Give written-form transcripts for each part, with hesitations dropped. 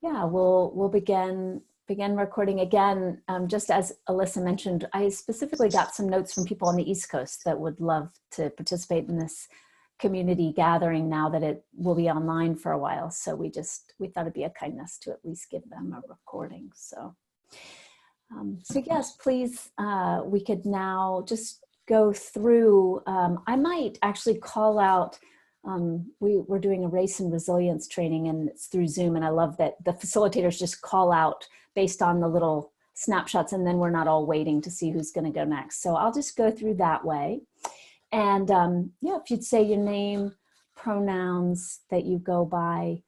Yeah, we'll begin recording again. Just as Alyssa mentioned, I specifically got some notes from people on the East Coast that would love to participate in this community gathering now that it will be online for a while. So we thought it'd be a kindness to at least give them a recording. So yes, please, we could now just go through. I might actually call out, we're doing a race and resilience training, and it's through Zoom, and I love that the facilitators just call out based on the little snapshots, and then we're not all waiting to see who's going to go next. So I'll just go through that way. And yeah, if you'd say your name, pronouns that you go by.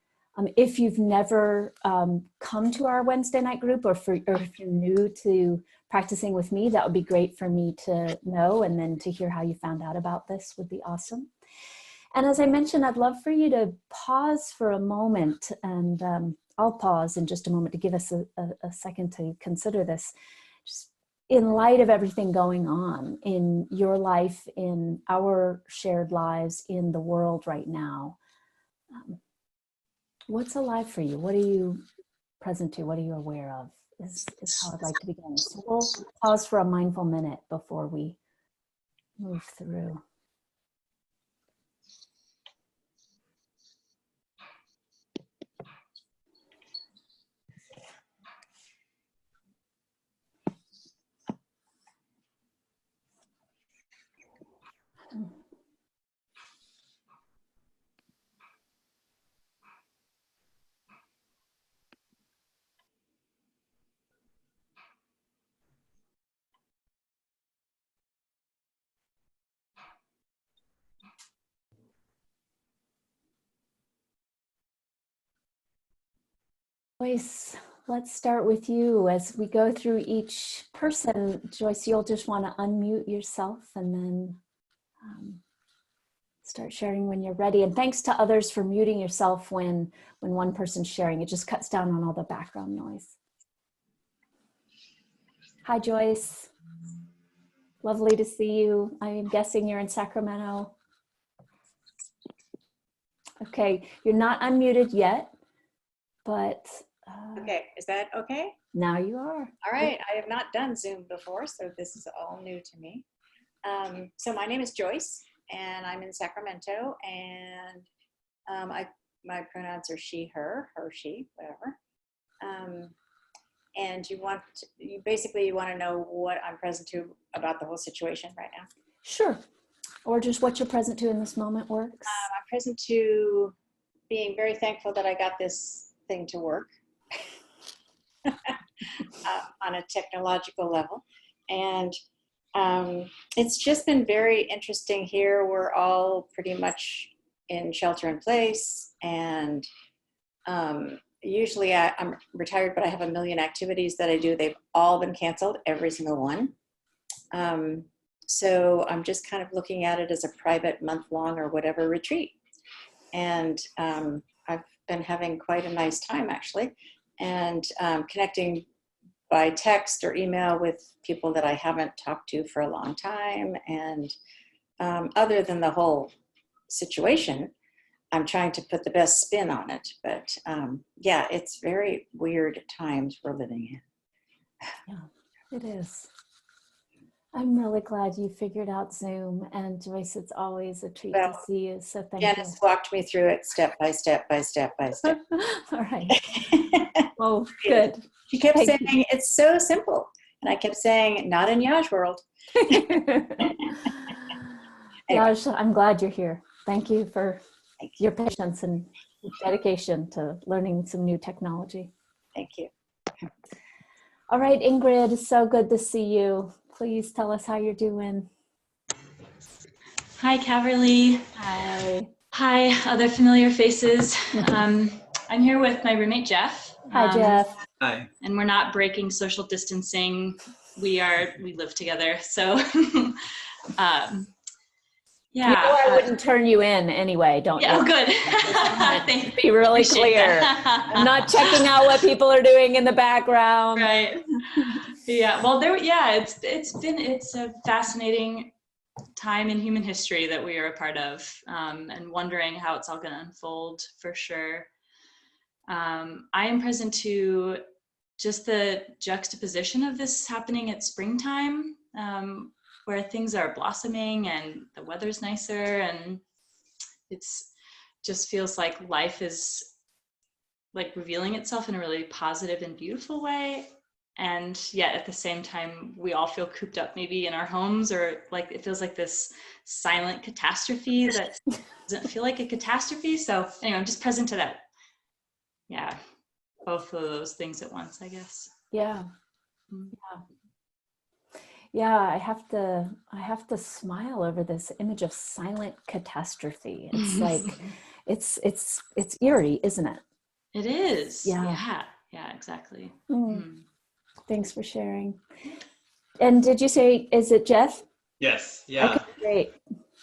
If you've never come to our Wednesday night group, or if you're new to practicing with me, that would be great for me to know, and then to hear how you found out about this would be awesome. And as I mentioned, I'd love for you to pause for a moment, and I'll pause in just a moment to give us a second to consider this. Just in light of everything going on in your life, in our shared lives, in the world right now, what's alive for you? What are you present to? What are you aware of? Is how I'd like to begin. So we'll pause for a mindful minute before we move through. Joyce, let's start with you. As we go through each person, Joyce, you'll just want to unmute yourself and then start sharing when you're ready. And thanks to others for muting yourself when one person's sharing. It just cuts down on all the background noise. Hi, Joyce. Lovely to see you. I'm guessing you're in Sacramento. Okay, you're not unmuted yet, but okay, is that okay? Now you are. All right, I have not done Zoom before, so this is all new to me. So my name is Joyce, and I'm in Sacramento, and my pronouns are she, her, she, whatever. And you want to know what I'm present to about the whole situation right now? Sure. Or just what you're present to in this moment works. I'm present to being very thankful that I got this thing to work on a technological level. And it's just been very interesting here. We're all pretty much in shelter in place, and usually I'm retired, but I have a million activities that I do. They've all been canceled, every single one. So I'm just kind of looking at it as a private month-long or whatever retreat. And I've been having quite a nice time, actually, and connecting by text or email with people that I haven't talked to for a long time. And other than the whole situation, I'm trying to put the best spin on it. But yeah, it's very weird times we're living in. Yeah, it is. I'm really glad you figured out Zoom, and Joyce, it's always a treat to see you, so thank you. Janice walked me through it step by step by step by step. All right. Oh, good. She kept saying, it's so simple. And I kept saying, not in Yash world. Yash, I'm glad you're here. Thank you for your patience and dedication to learning some new technology. Thank you. All right, Ingrid, it's so good to see you. Please tell us how you're doing. Hi, Caverly. Hi. Hi, other familiar faces. I'm here with my roommate, Jeff. Hi, Jeff. Hi. And we're not breaking social distancing. We live together. So, yeah. You know I wouldn't turn you in anyway, don't you? Oh, good. Thanks. Be really clear. I'm not checking out what people are doing in the background. Right. Yeah. Well, it's a fascinating time in human history that we are a part of, and wondering how it's all going to unfold for sure. I am present to just the juxtaposition of this happening at springtime, where things are blossoming and the weather's nicer, and it's just feels like life is like revealing itself in a really positive and beautiful way. And yet at the same time, we all feel cooped up maybe in our homes, or like it feels like this silent catastrophe that doesn't feel like a catastrophe. So anyway, I'm just present to that. Yeah, both of those things at once, I guess. Yeah. Yeah. Yeah, I have to smile over this image of silent catastrophe. It's like it's eerie, isn't it? It is. Yeah. Yeah, exactly. Thanks for sharing. And did you say, is it Jeff? Yes. Yeah. Okay, great.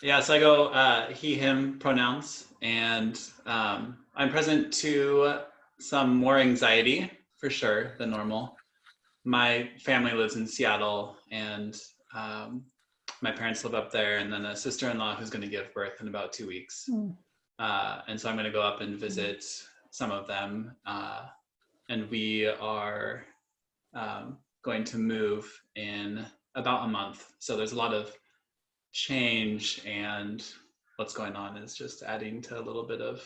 Yeah. So I go he, him pronouns, and I'm present to some more anxiety for sure than normal. My family lives in Seattle, and my parents live up there, and then a sister-in-law who's going to give birth in about 2 weeks. And so I'm going to go up and visit some of them. And we are going to move in about a month. So there's a lot of change, and what's going on is just adding to a little bit of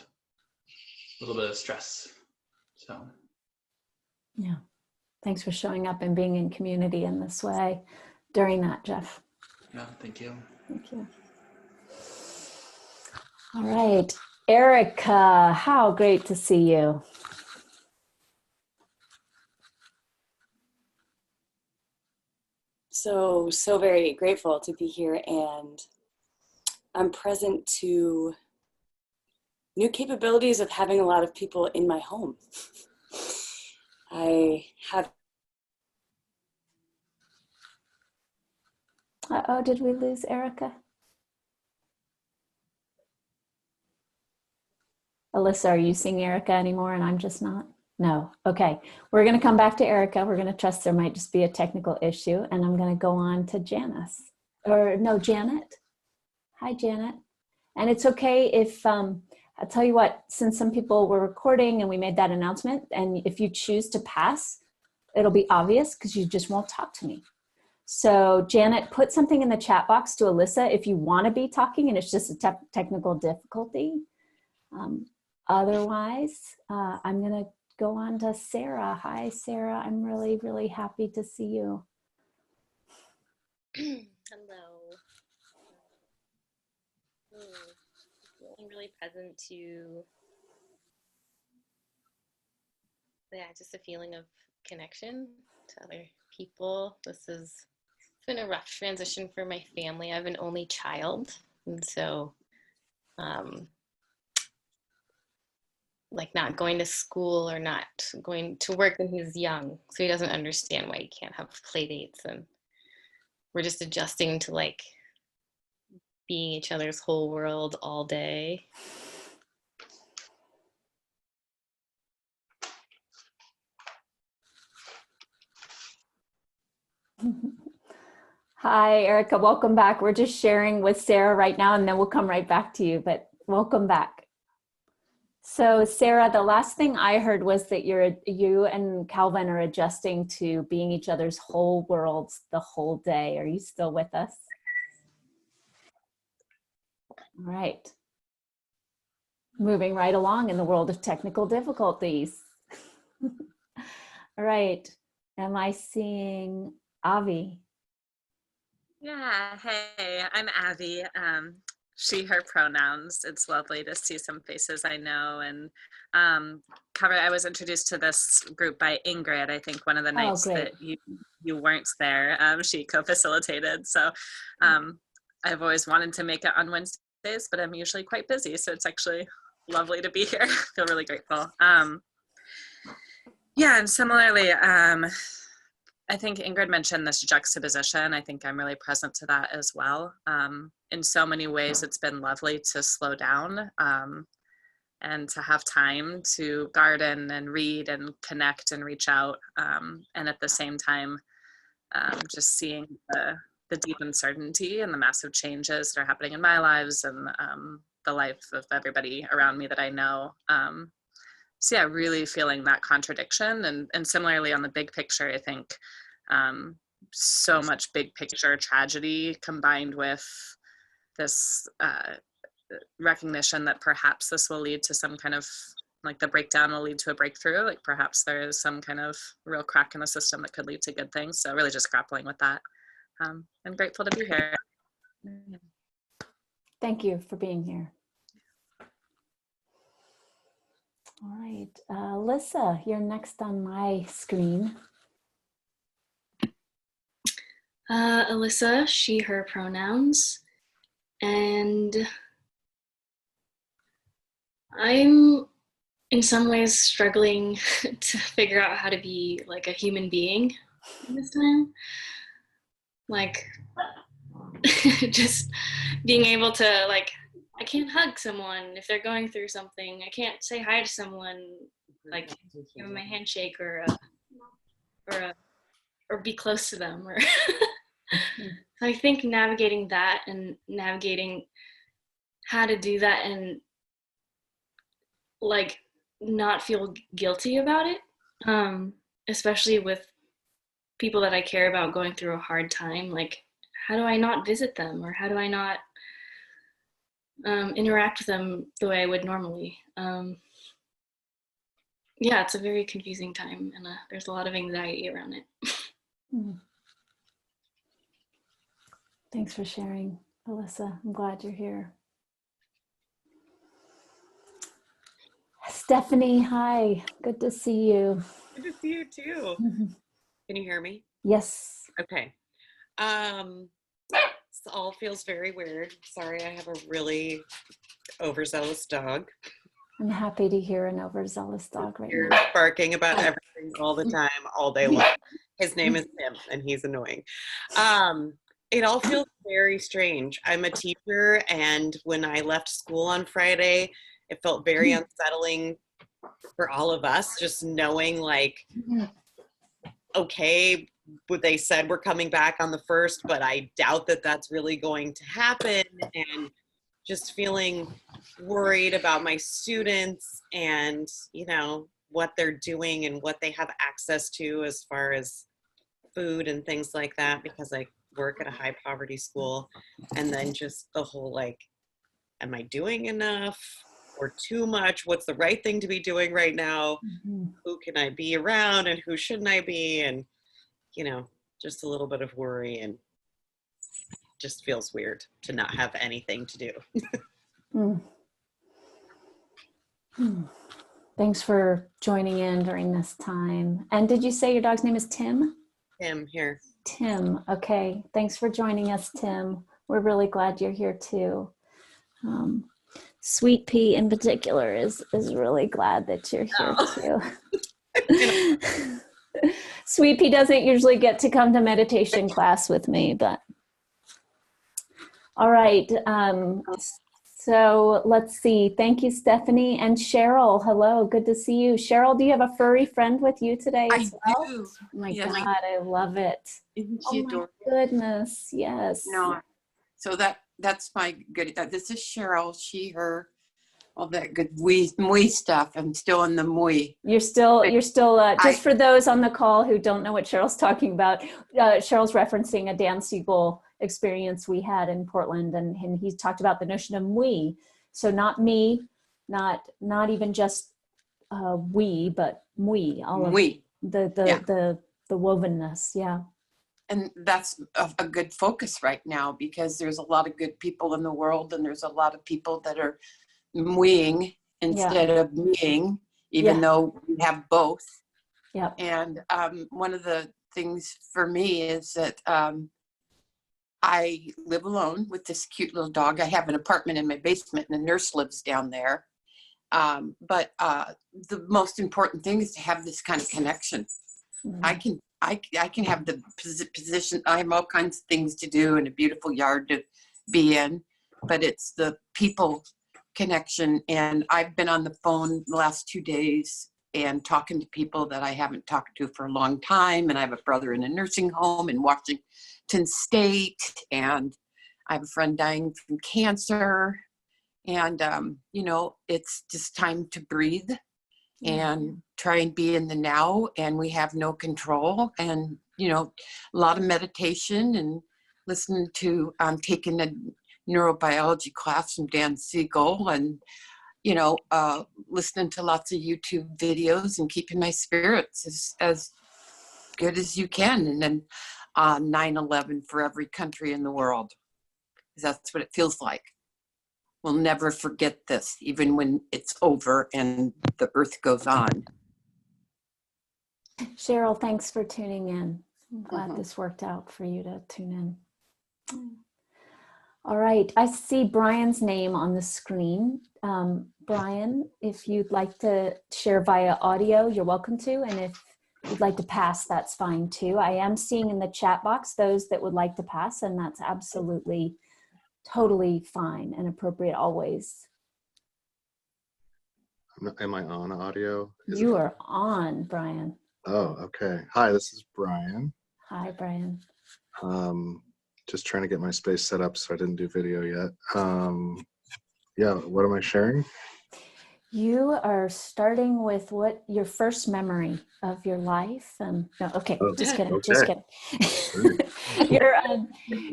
stress. So yeah, thanks for showing up and being in community in this way during that, Jeff. yeah, thank you. Thank you. All right, Erica, how great to see you. So very grateful to be here, and I'm present to new capabilities of having a lot of people in my home. I have. Uh-oh, did we lose Erica? Alyssa, are you seeing Erica anymore and I'm just not? No. Okay. We're going to come back to Erica. We're going to trust there might just be a technical issue, and I'm going to go on to Janice. Or no, Janet. Hi, Janet. And it's okay if, I'll tell you what, since some people were recording and we made that announcement, and if you choose to pass, it'll be obvious because you just won't talk to me. So Janet, put something in the chat box to Alyssa if you want to be talking and it's just a technical difficulty. Otherwise, I'm going to go on to Sarah. Hi, Sarah. I'm really, really happy to see you. Hello. Feeling really present to, yeah, just a feeling of connection to other people. It's been a rough transition for my family. I have an only child, and so like not going to school or not going to work when he's young, so he doesn't understand why he can't have play dates, and we're just adjusting to like being each other's whole world all day. Hi, Erica. Welcome back. We're just sharing with Sarah right now, and then we'll come right back to you, but welcome back. So Sarah, the last thing I heard was that you and Calvin are adjusting to being each other's whole worlds the whole day. Are you still with us? All right. Moving right along in the world of technical difficulties. All right. Am I seeing Avi? Yeah, hey, I'm Abby. She, her pronouns. It's lovely to see some faces I know. And I was introduced to this group by Ingrid. I think one of the nights that you weren't there, she co-facilitated. So I've always wanted to make it on Wednesdays, but I'm usually quite busy. So it's actually lovely to be here. I feel really grateful. Yeah, and similarly, I think Ingrid mentioned this juxtaposition. I think I'm really present to that as well. In so many ways, it's been lovely to slow down and to have time to garden and read and connect and reach out. And at the same time, just seeing the deep uncertainty and the massive changes that are happening in my lives and the life of everybody around me that I know. So yeah, really feeling that contradiction, and similarly on the big picture, I think so much big picture tragedy combined with this recognition that perhaps this will lead to some kind of, like, the breakdown will lead to a breakthrough, like perhaps there is some kind of real crack in the system that could lead to good things. So really just grappling with that. I'm grateful to be here. Thank you for being here. All right, Alyssa, you're next on my screen. Alyssa, she, her pronouns. And I'm in some ways struggling to figure out how to be like a human being this time. Like just being able to, like, I can't hug someone if they're going through something. I can't say hi to someone, like give them a handshake or be close to them. Or so I think navigating that and navigating how to do that and like not feel guilty about it, especially with people that I care about going through a hard time. Like, how do I not visit them, or how do I not interact with them the way I would normally? Yeah, it's a very confusing time, and there's a lot of anxiety around it. Thanks for sharing, Alyssa. I'm glad you're here. Stephanie, hi. Good to see you. Good to see you too. Can you hear me? Yes. Okay. This all feels very weird. Sorry, I have a really overzealous dog. I'm happy to hear an overzealous dog right You're now. barking about everything all the time, all day long. His name is Tim, and he's annoying. It all feels very strange. I'm a teacher, and when I left school on Friday, it felt very unsettling for all of us, just knowing, like, okay, they said we're coming back on the 1st, but I doubt that that's really going to happen, and just feeling worried about my students and, you know, what they're doing and what they have access to as far as food and things like that, because I work at a high poverty school. And then just the whole, like, am I doing enough or too much? What's the right thing to be doing right now? Who can I be around and who shouldn't I be? And, you know, just a little bit of worry, and just feels weird to not have anything to do. Thanks for joining in during this time. And did you say your dog's name is Tim? Tim, here. Tim, okay. Thanks for joining us, Tim. We're really glad you're here too. Sweet Pea in particular is really glad that you're here too. Sweet Pea doesn't usually get to come to meditation class with me, but all right. So let's see. Thank you, Stephanie. And Cheryl, hello, good to see you. Cheryl, do you have a furry friend with you today as well? Do. Oh my Yes. God, I love it. Isn't she Oh my adorable? goodness, yes. No, so that's my good. This is Cheryl. She, her, all that good mui stuff. I'm still in the mui. You're still just for those on the call who don't know what Cheryl's talking about, Cheryl's referencing a Dan Siegel experience we had in Portland, and he talked about the notion of mui. So not me, not even just we, but mui, all of the wovenness, yeah. And that's a good focus right now, because there's a lot of good people in the world, and there's a lot of people that are muing instead of meing, even though we have both. Yeah. And one of the things for me is that I live alone with this cute little dog. I have an apartment in my basement, and a nurse lives down there. But the most important thing is to have this kind of connection. I can have the position. I have all kinds of things to do and a beautiful yard to be in, but it's the people connection. And I've been on the phone the last 2 days and talking to people that I haven't talked to for a long time. And I have a brother in a nursing home in Washington State, and I have a friend dying from cancer. And, you know, it's just time to breathe and try and be in the now, and we have no control. And, you know, a lot of meditation and listening to, taking a neurobiology class from Dan Siegel, and, you know, listening to lots of YouTube videos and keeping my spirits as good as you can. And then 9/11 for every country in the world. That's what it feels like. We'll never forget this, even when it's over and the earth goes on. Cheryl, thanks for tuning in. I'm glad this worked out for you to tune in. All right, I see Brian's name on the screen. Brian, if you'd like to share via audio, you're welcome to. And if you'd like to pass, that's fine too. I am seeing in the chat box those that would like to pass, and that's absolutely totally fine and appropriate always. Am I on audio? You are on, Brian. Oh, okay. Hi, this is Brian. Hi, Brian. Just trying to get my space set up, so I didn't do video yet. Yeah, what am I sharing? You are starting with what your first memory of your life. No, okay, just kidding, just kidding.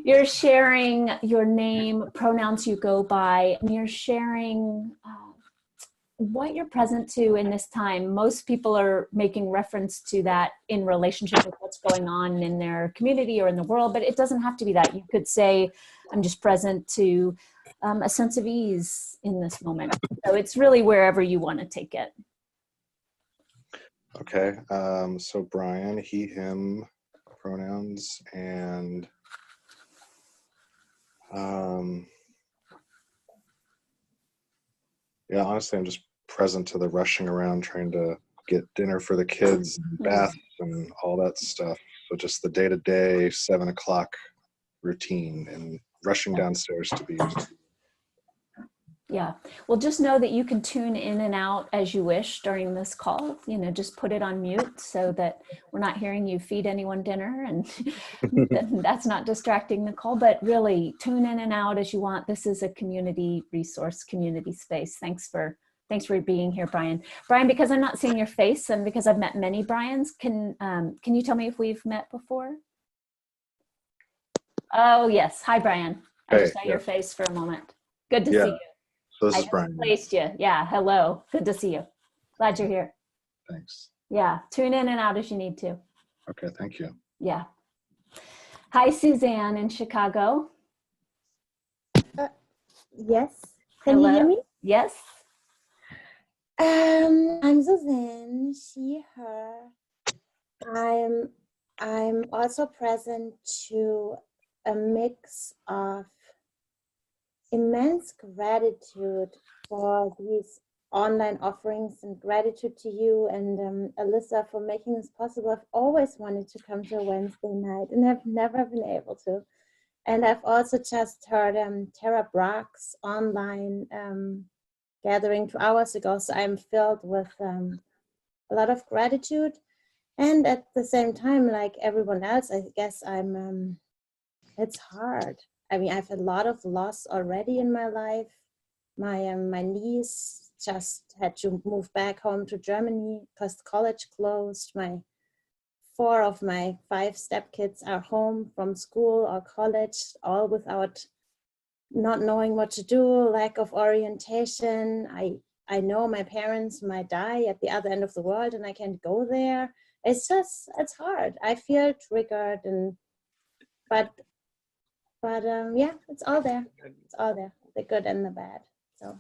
You're sharing your name, pronouns you go by, and you're sharing what you're present to in this time. Most people are making reference to that in relationship with what's going on in their community or in the world, but it doesn't have to be that. You could say, I'm just present to a sense of ease in this moment. So it's really wherever you want to take it. Okay, so Brian, he, him pronouns, and yeah, honestly, I'm just present to the rushing around trying to get dinner for the kids, and baths and all that stuff. So just the day-to-day 7 o'clock routine and rushing downstairs to be. Yeah, well, just know that you can tune in and out as you wish during this call. You know, just put it on mute so that we're not hearing you feed anyone dinner, and that's not distracting the call, but really tune in and out as you want. This is a community resource, community space. Thanks for being here, Brian. Brian, because I'm not seeing your face and because I've met many Brians, can you tell me if we've met before? Oh, yes. Hi, Brian. I just saw your face for a moment. Good to see you. So this is Brian. I placed you. Yeah, hello. Good to see you. Glad you're here. Thanks. Yeah, tune in and out as you need to. Okay, thank you. Yeah. Hi, Suzanne in Chicago. Yes. Can you hear me? Yes. I'm Suzanne, she, her. I'm also present to a mix of immense gratitude for these online offerings, and gratitude to you and Alyssa for making this possible. I've always wanted to come to a Wednesday night and have never been able to. And I've also just heard Tara Brock's online gathering 2 hours ago. So I'm filled with a lot of gratitude. And at the same time, like everyone else, I guess it's hard. I mean, I've had a lot of loss already in my life. My niece just had to move back home to Germany because the college closed. 4 of my 5 stepkids are home from school or college, all without not knowing what to do, lack of orientation. I know my parents might die at the other end of the world and I can't go there. It's hard. I feel triggered, but yeah, it's all there. It's all there, the good and the bad. So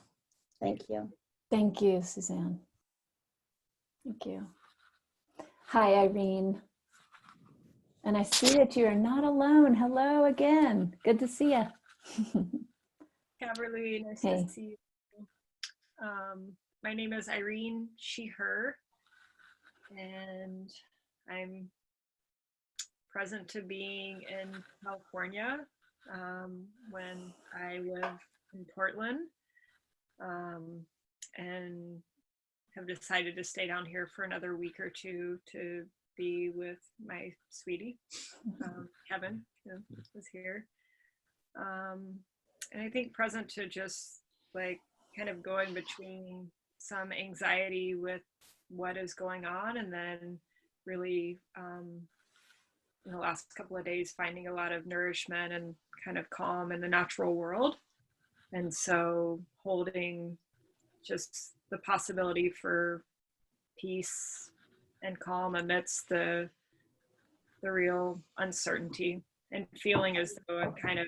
thank you. Thank you, Suzanne. Thank you. Hi, Irene. And I see that you're not alone. Hello again. Good to see you. Caverly, nice to see you. My name is Irene, she, her, and I'm present to being in California when I live in Portland, and have decided to stay down here for another week or 2 to be with my sweetie, Kevin, who is here. And I think present to just like kind of going between some anxiety with what is going on, and then really in the last couple of days finding a lot of nourishment and kind of calm in the natural world. And so holding just the possibility for peace and calm amidst the real uncertainty, and feeling as though I'm kind of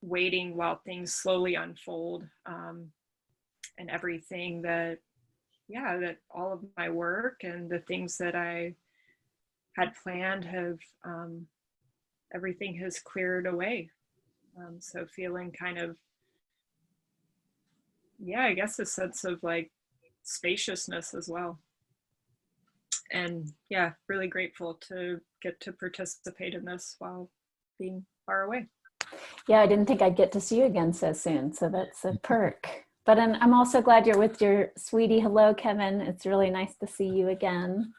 waiting while things slowly unfold, and everything that all of my work and the things that I had planned have everything has cleared away. So feeling kind of, I guess a sense of like spaciousness as well. And really grateful to get to participate in this while being far away. Yeah, I didn't think I'd get to see you again so soon, so that's a perk. But I'm also glad you're with your sweetie. Hello, Kevin. It's really nice to see you again.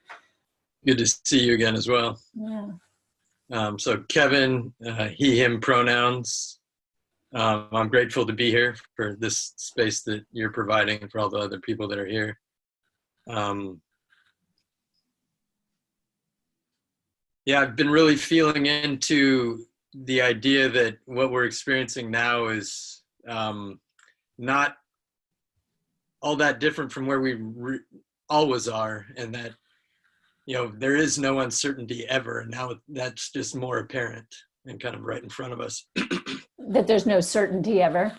Good to see you again as well. Yeah. So Kevin, he, him pronouns. I'm grateful to be here for this space that you're providing for all the other people that are here. I've been really feeling into the idea that what we're experiencing now is not all that different from where we always are, and that there is no uncertainty ever, and now that's just more apparent and kind of right in front of us. That there's no certainty ever.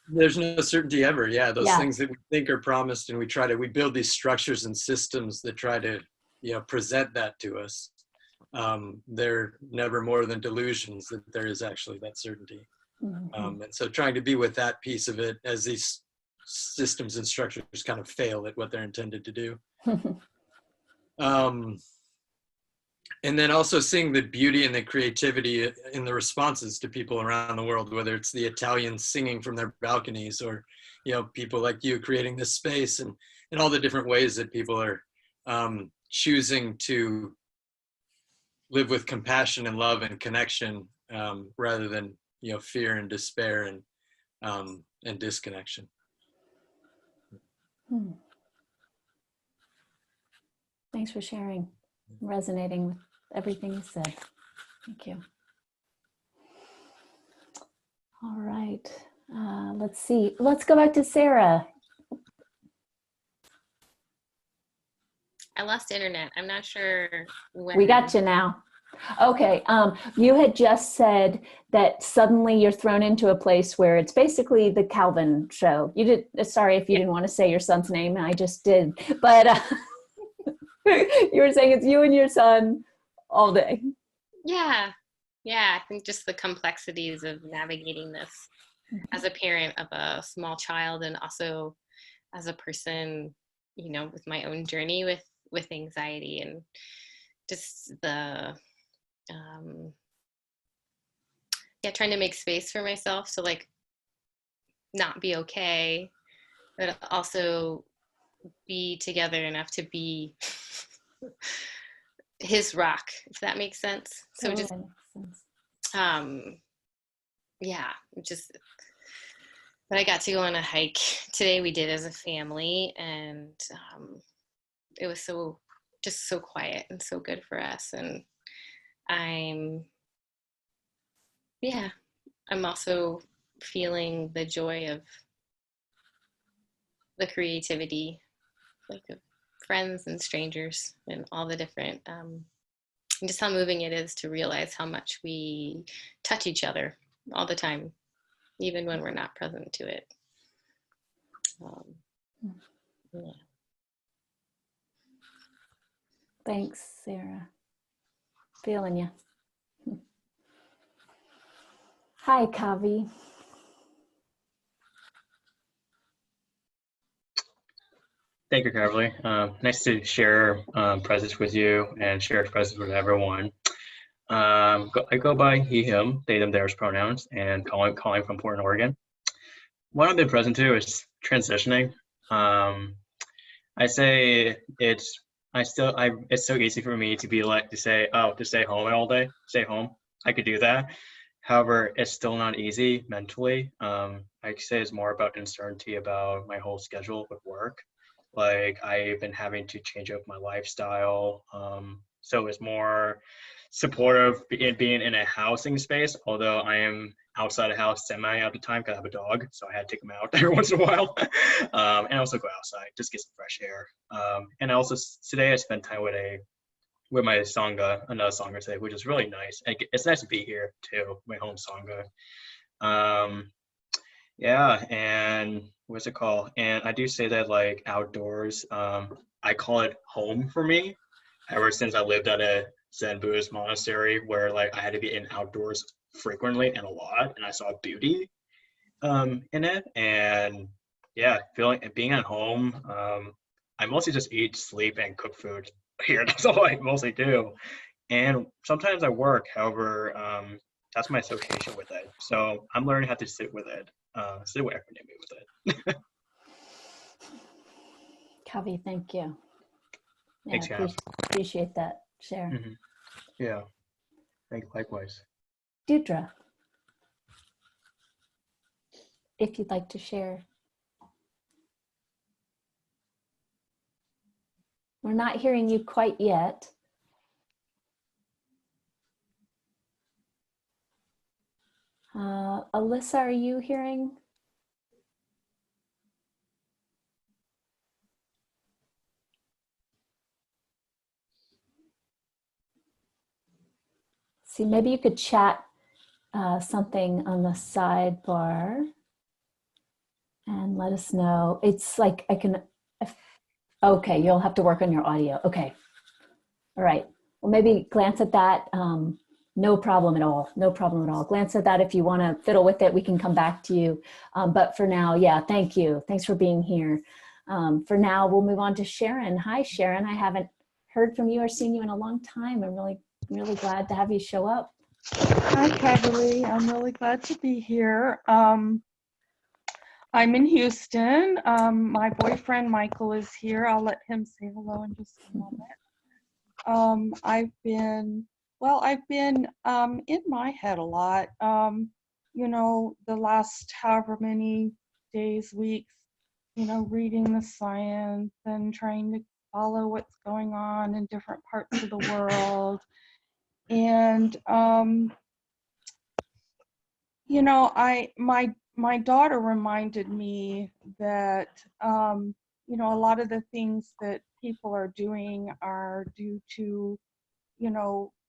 There's no certainty ever. Yeah, those things that we think are promised, and we build these structures and systems that try to present that to us. They're never more than delusions that there is actually that certainty. Mm-hmm. And so trying to be with that piece of it as these systems and structures kind of fail at what they're intended to do. And then also seeing the beauty and the creativity in the responses to people around the world, whether it's the Italians singing from their balconies, or people like you creating this space, and all the different ways that people are choosing to live with compassion and love and connection, rather than fear and despair and disconnection. Thanks for sharing. I'm resonating with everything you said. Thank you. All right. Let's see. Let's go back to Sarah. I lost internet. I'm not sure when. We got you now. Okay. You had just said that suddenly you're thrown into a place where it's basically the Calvin show. You did. Sorry if you didn't want to say your son's name. I just did. But you were saying it's you and your son all day. Yeah. I think just the complexities of navigating this as a parent of a small child, and also as a person, with my own journey with anxiety, and just the trying to make space for myself to not be okay, but also be together enough to be his rock, if that makes sense. So just but I got to go on a hike today. We did as a family, and it was so quiet and so good for us. And I'm also feeling the joy of the creativity, of friends and strangers, and all the different, and just how moving it is to realize how much we touch each other all the time, even when we're not present to it. Thanks, Sarah. Feeling you. Hi, Kavi. Thank you, Caverly. Nice to share presence with you and share presence with everyone. I go by he, him, they, them, theirs pronouns, and calling from Portland, Oregon. What I've been present to is transitioning. I say it's so easy for me to be to say home all day, stay home. I could do that. However, it's still not easy mentally. I say it's more about uncertainty about my whole schedule with work. Like I've been having to change up my lifestyle. So it's more supportive in being in a housing space, although I am outside the house semi all the time because I have a dog, so I had to take him out every once in a while. And also go outside, just get some fresh air. And also today I spent time with my sangha, another sangha today, which is really nice. And it's nice to be here too, my home sangha. Yeah, and what's it called? And I do say that like outdoors, I call it home for me. Ever since I lived at a Zen Buddhist monastery where like I had to be in outdoors frequently and a lot, and I saw beauty in it. And yeah, being at home, I mostly just eat, sleep, and cook food here. That's all I mostly do. And sometimes I work. However, that's my association with it. So I'm learning how to sit with it, sit with equanimity with it. Kavi, thank you. Yeah, Thanks, Gab. appreciate that share. Mm-hmm. Yeah, likewise. Deirdre, if you'd like to share. We're not hearing you quite yet. Alyssa, are you hearing? See, maybe you could chat something on the sidebar and let us know. It's like okay, you'll have to work on your audio. Okay. All right. Well, maybe glance at that. No problem at all. No problem at all. Glance at that. If you want to fiddle with it, we can come back to you. But for now, yeah, thank you. Thanks for being here. For now, we'll move on to Sharon. Hi, Sharon. I haven't heard from you or seen you in a long time. I'm really glad to have you show up. Hi, Caverly. I'm really glad to be here. I'm in Houston. My boyfriend, Michael, is here. I'll let him say hello in just a moment. I've been in my head a lot, the last however many days, weeks, reading the science and trying to follow what's going on in different parts of the world. And, my daughter reminded me that, a lot of the things that people are doing are due to,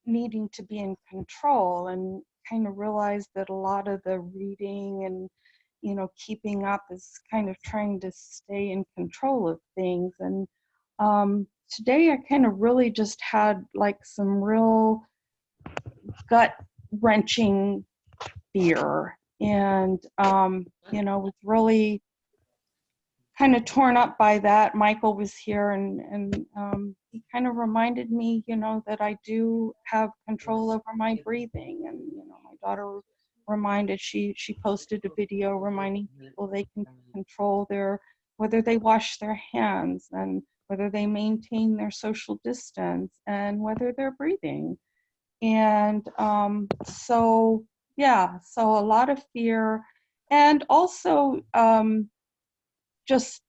needing to be in control, and kind of realized that a lot of the reading and, keeping up is kind of trying to stay in control of things. And today I kind of really just had like some real gut wrenching fear, and was really kind of torn up by that. Michael was here, and he kind of reminded me, that I do have control over my breathing. And my daughter she posted a video reminding people they can control whether they wash their hands, and whether they maintain their social distance, and whether they're breathing. And so a lot of fear, and also just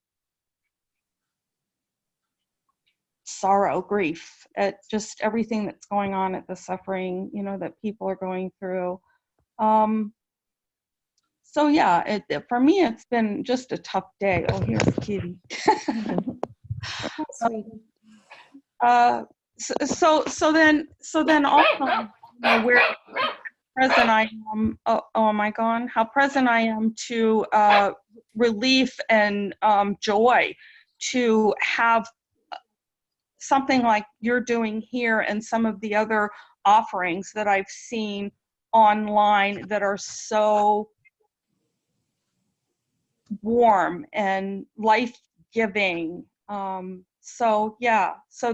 sorrow, grief at just everything that's going on, at the suffering, that people are going through. So yeah, for me, it's been just a tough day. Oh, here's Kitty. So then also, where present I am. Oh, am I gone? How present I am to relief and joy, to have something like you're doing here, and some of the other offerings that I've seen online that are so warm and life-giving. So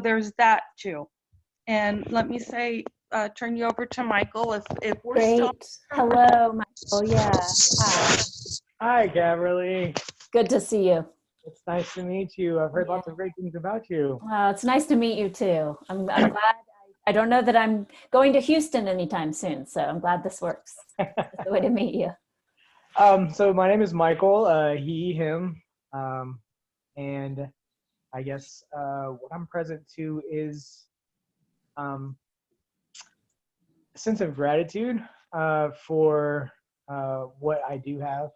there's that too. And let me turn you over to Michael if we're Great. still. Hello, Michael. Yeah. Hi. Hi, Caverly. Good to see you. It's nice to meet you. I've heard lots of great things about you. It's nice to meet you too. I'm glad. I don't know that I'm going to Houston anytime soon, so I'm glad this works. It's the way to meet you. So my name is Michael, he, him, and I guess what I'm present to is a sense of gratitude for what I do have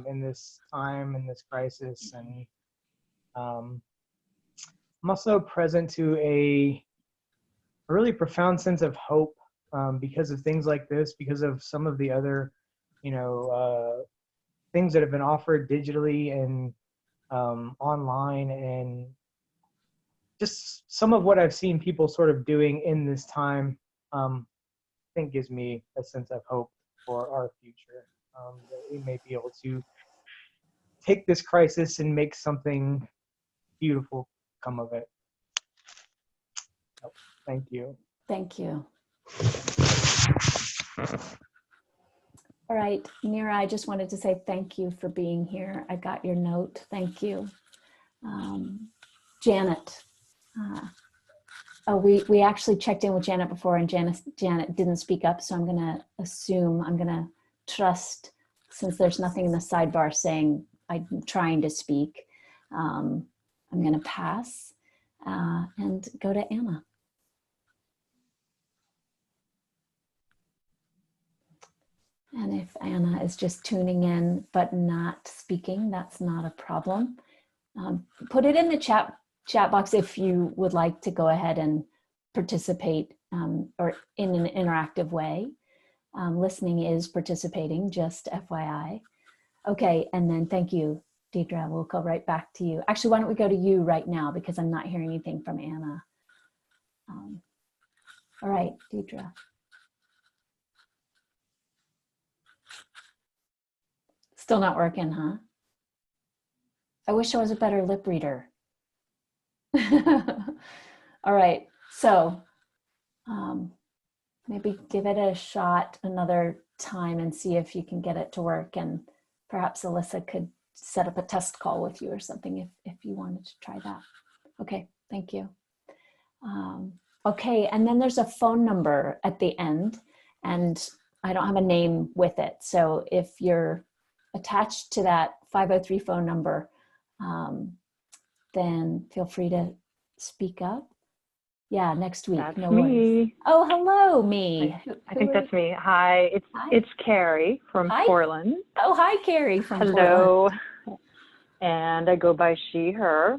in this time, in this crisis. And I'm also present to a really profound sense of hope because of things like this, because of some of the other, things that have been offered digitally and online, and just some of what I've seen people sort of doing in this time, I think gives me a sense of hope for our future, that we may be able to take this crisis and make something beautiful come of it. So, thank you. Thank you. All right, Mira, I just wanted to say thank you for being here. I got your note. Thank you. Janet. We actually checked in with Janet before, and Janet didn't speak up, so I'm going to trust, since there's nothing in the sidebar saying I'm trying to speak, I'm going to pass and go to Anna. And if Anna is just tuning in but not speaking, that's not a problem. Put it in the chat box if you would like to go ahead and participate or in an interactive way. Listening is participating, just FYI. Okay, and then thank you, Deidre. We'll go right back to you. Actually, why don't we go to you right now, because I'm not hearing anything from Anna. All right, Deidre. Still not working, huh? I wish I was a better lip reader. All right, so maybe give it a shot another time and see if you can get it to work, and perhaps Alyssa could set up a test call with you or something if you wanted to try that. Okay, thank you. Okay, and then there's a phone number at the end, and I don't have a name with it. So if you're attached to that 503 phone number, then feel free to speak up. Yeah, next week. That's no me. worries. Oh, hello, me. I think that's me. Hi, it's Carrie from Portland. Oh, hi, Carrie from Hello. Portland. And I go by she, her.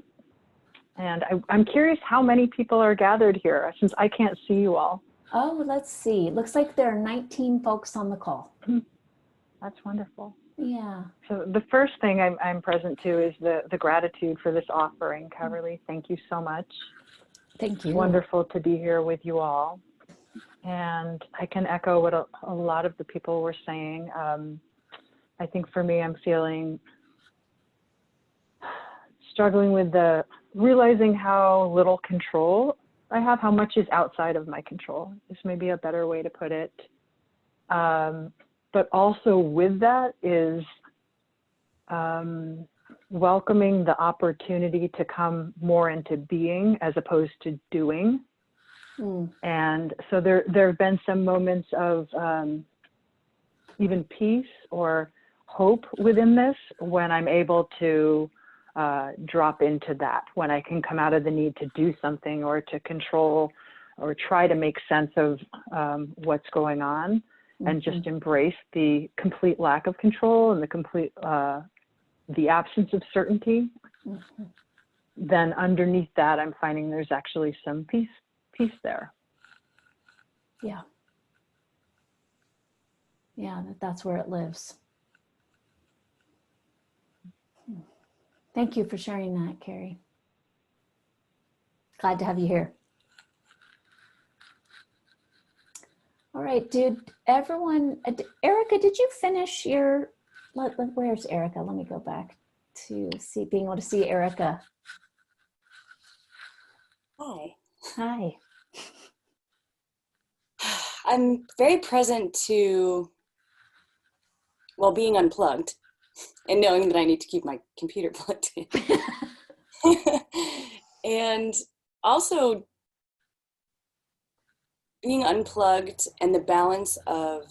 And I'm curious how many people are gathered here, since I can't see you all. Oh, let's see. It looks like there are 19 folks on the call. That's wonderful. Yeah. So the first thing I'm present to is the gratitude for this offering, Caverly. Thank you so much. Thank you. It's wonderful to be here with you all. And I can echo what a lot of the people were saying. I think for me, I'm struggling with realizing how little control I have, how much is outside of my control. This may be a better way to put it. But also with that is welcoming the opportunity to come more into being as opposed to doing. And so there have been some moments of even peace or hope within this when I'm able to drop into that, when I can come out of the need to do something or to control or try to make sense of what's going on, and just embrace the complete lack of control and the complete the absence of certainty. Then underneath that, I'm finding there's actually some peace there. Yeah. Yeah, that's where it lives. Thank you for sharing that, Carrie. Glad to have you here. All right, did everyone, Erica, did you finish your, where's Erica? Let me go back to being able to see Erica. Hi. Hi. I'm very present to, well, being unplugged and knowing that I need to keep my computer plugged in. And also being unplugged and the balance of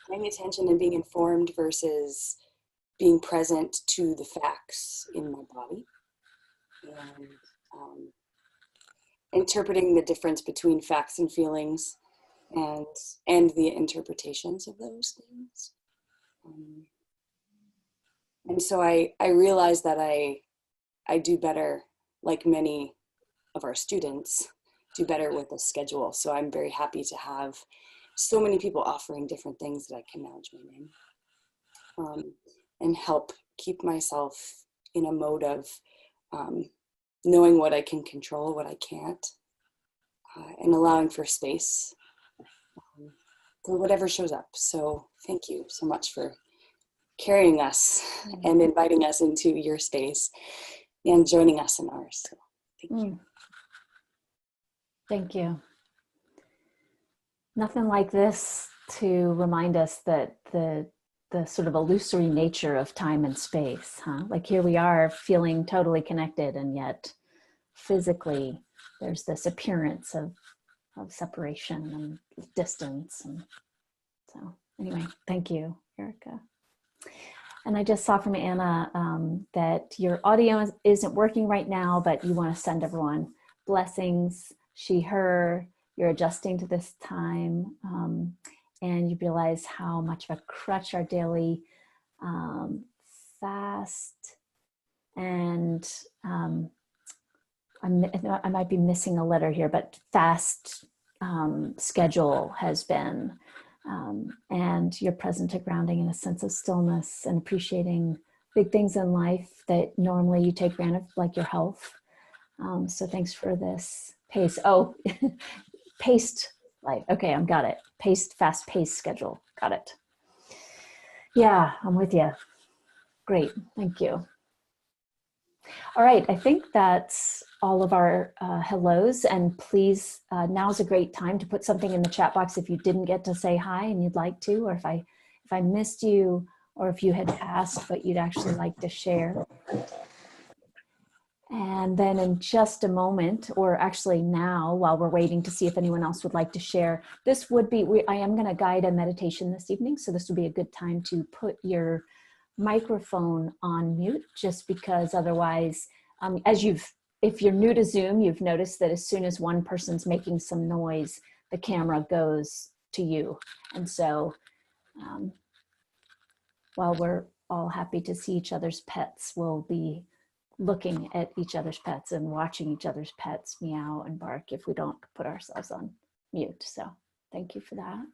paying attention and being informed versus being present to the facts in my body. And interpreting the difference between facts and feelings, and the interpretations of those things. And so I realized that I do better, like many of our students, do better with a schedule. So I'm very happy to have so many people offering different things that I can now join in, and help keep myself in a mode of knowing what I can control, what I can't, and allowing for space for whatever shows up. So thank you so much for carrying us and inviting us into your space and joining us in ours. So thank you. Thank you. Nothing like this to remind us that the sort of illusory nature of time and space, huh? Like here we are feeling totally connected, and yet physically there's this appearance of separation and distance. And so anyway, thank you, Erica. And I just saw from Anna that your audio isn't working right now, but you want to send everyone blessings, she, her, you're adjusting to this time, and you realize how much of a crutch our daily fast and I might be missing a letter here, but fast schedule has been, and you're present to grounding in a sense of stillness and appreciating big things in life that normally you take granted, like your health. So thanks for this pace. Oh, paced life. Okay, I've got it. Paced, fast paced schedule. Got it. Yeah, I'm with you. Great, thank you. All right, I think that's all of our hellos, and please, now's a great time to put something in the chat box if you didn't get to say hi and you'd like to, or if I missed you, or if you had asked but you'd actually like to share. And then in just a moment, or actually now, while we're waiting to see if anyone else would like to share, this would be, I am going to guide a meditation this evening, so this would be a good time to put your microphone on mute, just because otherwise, if you're new to Zoom, you've noticed that as soon as one person's making some noise, the camera goes to you. And so while we're all happy to see each other's pets, we'll be looking at each other's pets and watching each other's pets meow and bark if we don't put ourselves on mute. So thank you for that.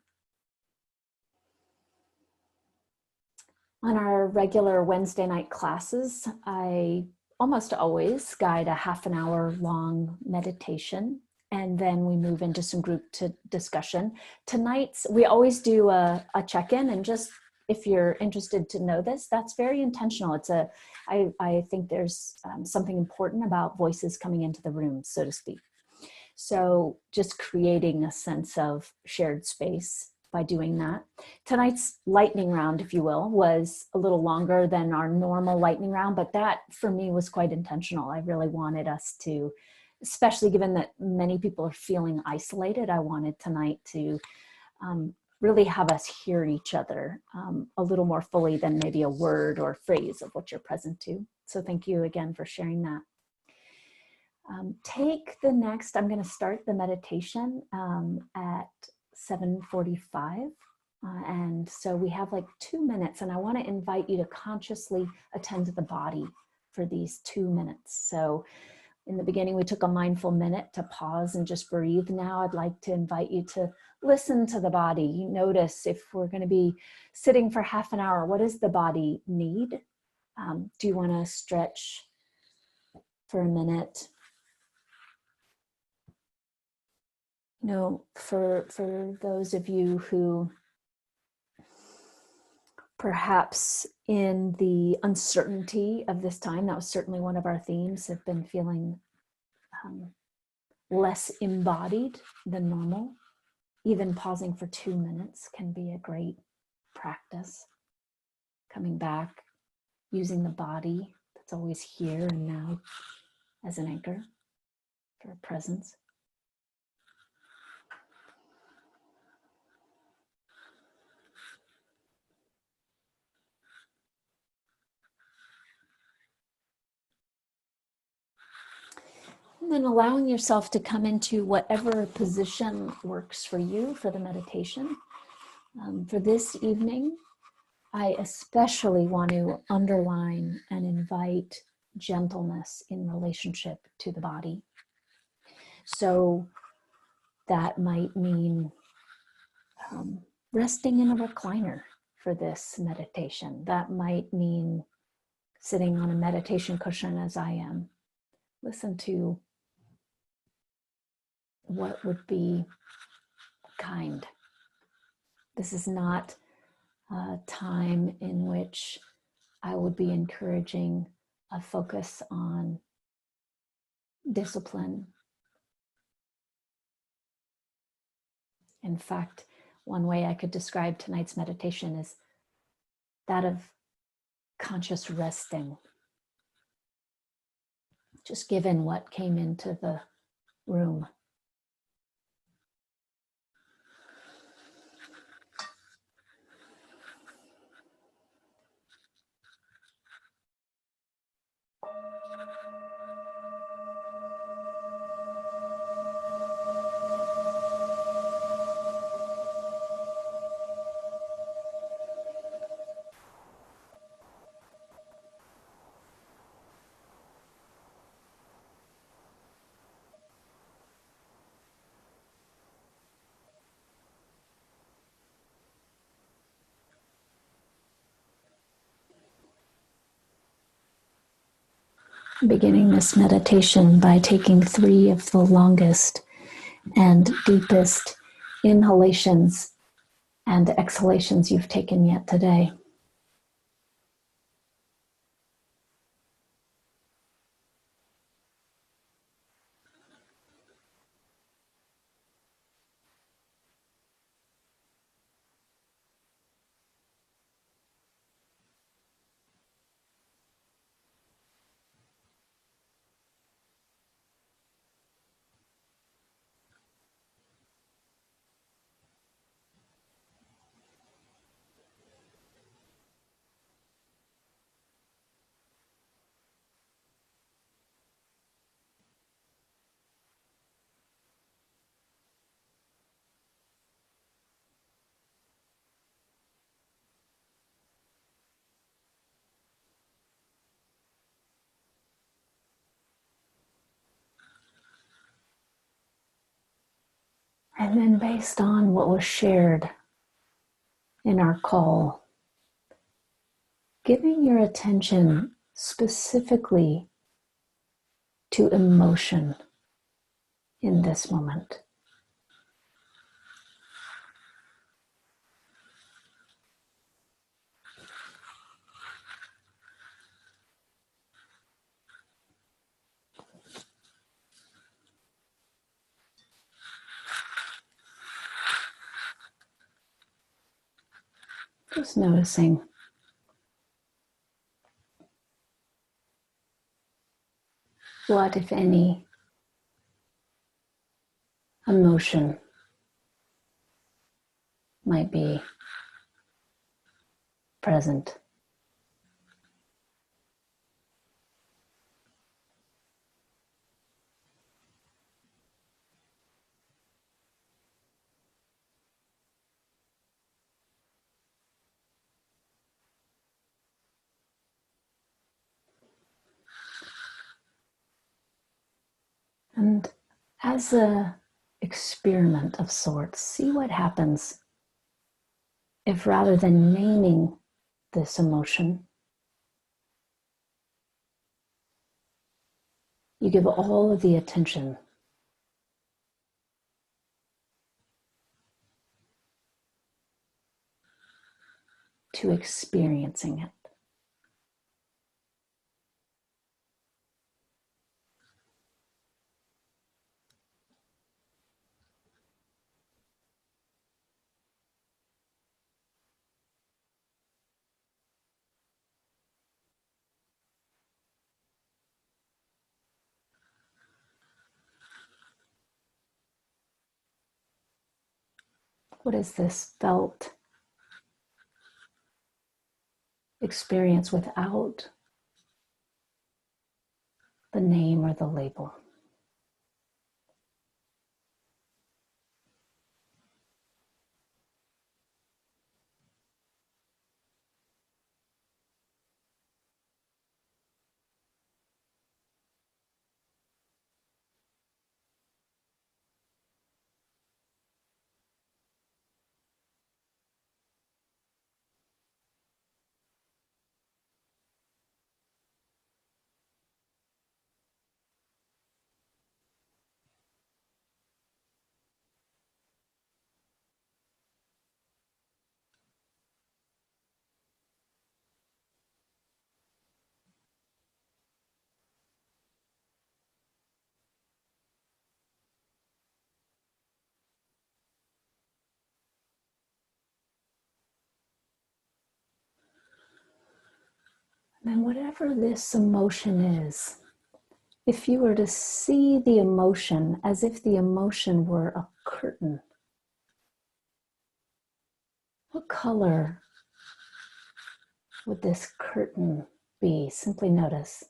On our regular Wednesday night classes, I almost always guide a half an hour long meditation, and then we move into some group discussion. Tonight's, we always do a check-in, and just if you're interested to know this, that's very intentional. I think there's something important about voices coming into the room, so to speak. So just creating a sense of shared space by doing that. Tonight's lightning round, if you will, was a little longer than our normal lightning round, but that for me was quite intentional. I really wanted us to, especially given that many people are feeling isolated, I wanted tonight to really have us hear each other a little more fully than maybe a word or phrase of what you're present to. So thank you again for sharing that. Take the next, I'm going to start the meditation at 7:45. And so we have like 2 minutes, and I want to invite you to consciously attend to the body for these 2 minutes. So in the beginning, we took a mindful minute to pause and just breathe. Now I'd like to invite you to listen to the body. Notice if we're going to be sitting for half an hour, what does the body need? Do you want to stretch for a minute? You know, for those of you who perhaps in the uncertainty of this time, that was certainly one of our themes, have been feeling less embodied than normal. Even pausing for 2 minutes can be a great practice. Coming back, using the body that's always here and now as an anchor for presence. And then allowing yourself to come into whatever position works for you for the meditation. For this evening, I especially want to underline and invite gentleness in relationship to the body. So that might mean resting in a recliner for this meditation. That might mean sitting on a meditation cushion as I am. Listen to what would be kind. This is not a time in which I would be encouraging a focus on discipline. In fact, one way I could describe tonight's meditation is that of conscious resting. Just given what came into the room. Beginning this meditation by taking 3 of the longest and deepest inhalations and exhalations you've taken yet today. And then based on what was shared in our call, giving your attention specifically to emotion in this moment. Just noticing what, if any, emotion might be present. And as a experiment of sorts, see what happens if rather than naming this emotion, you give all of the attention to experiencing it. What is this felt experience without the name or the label? And whatever this emotion is, if you were to see the emotion as if the emotion were a curtain, what color would this curtain be? Simply notice.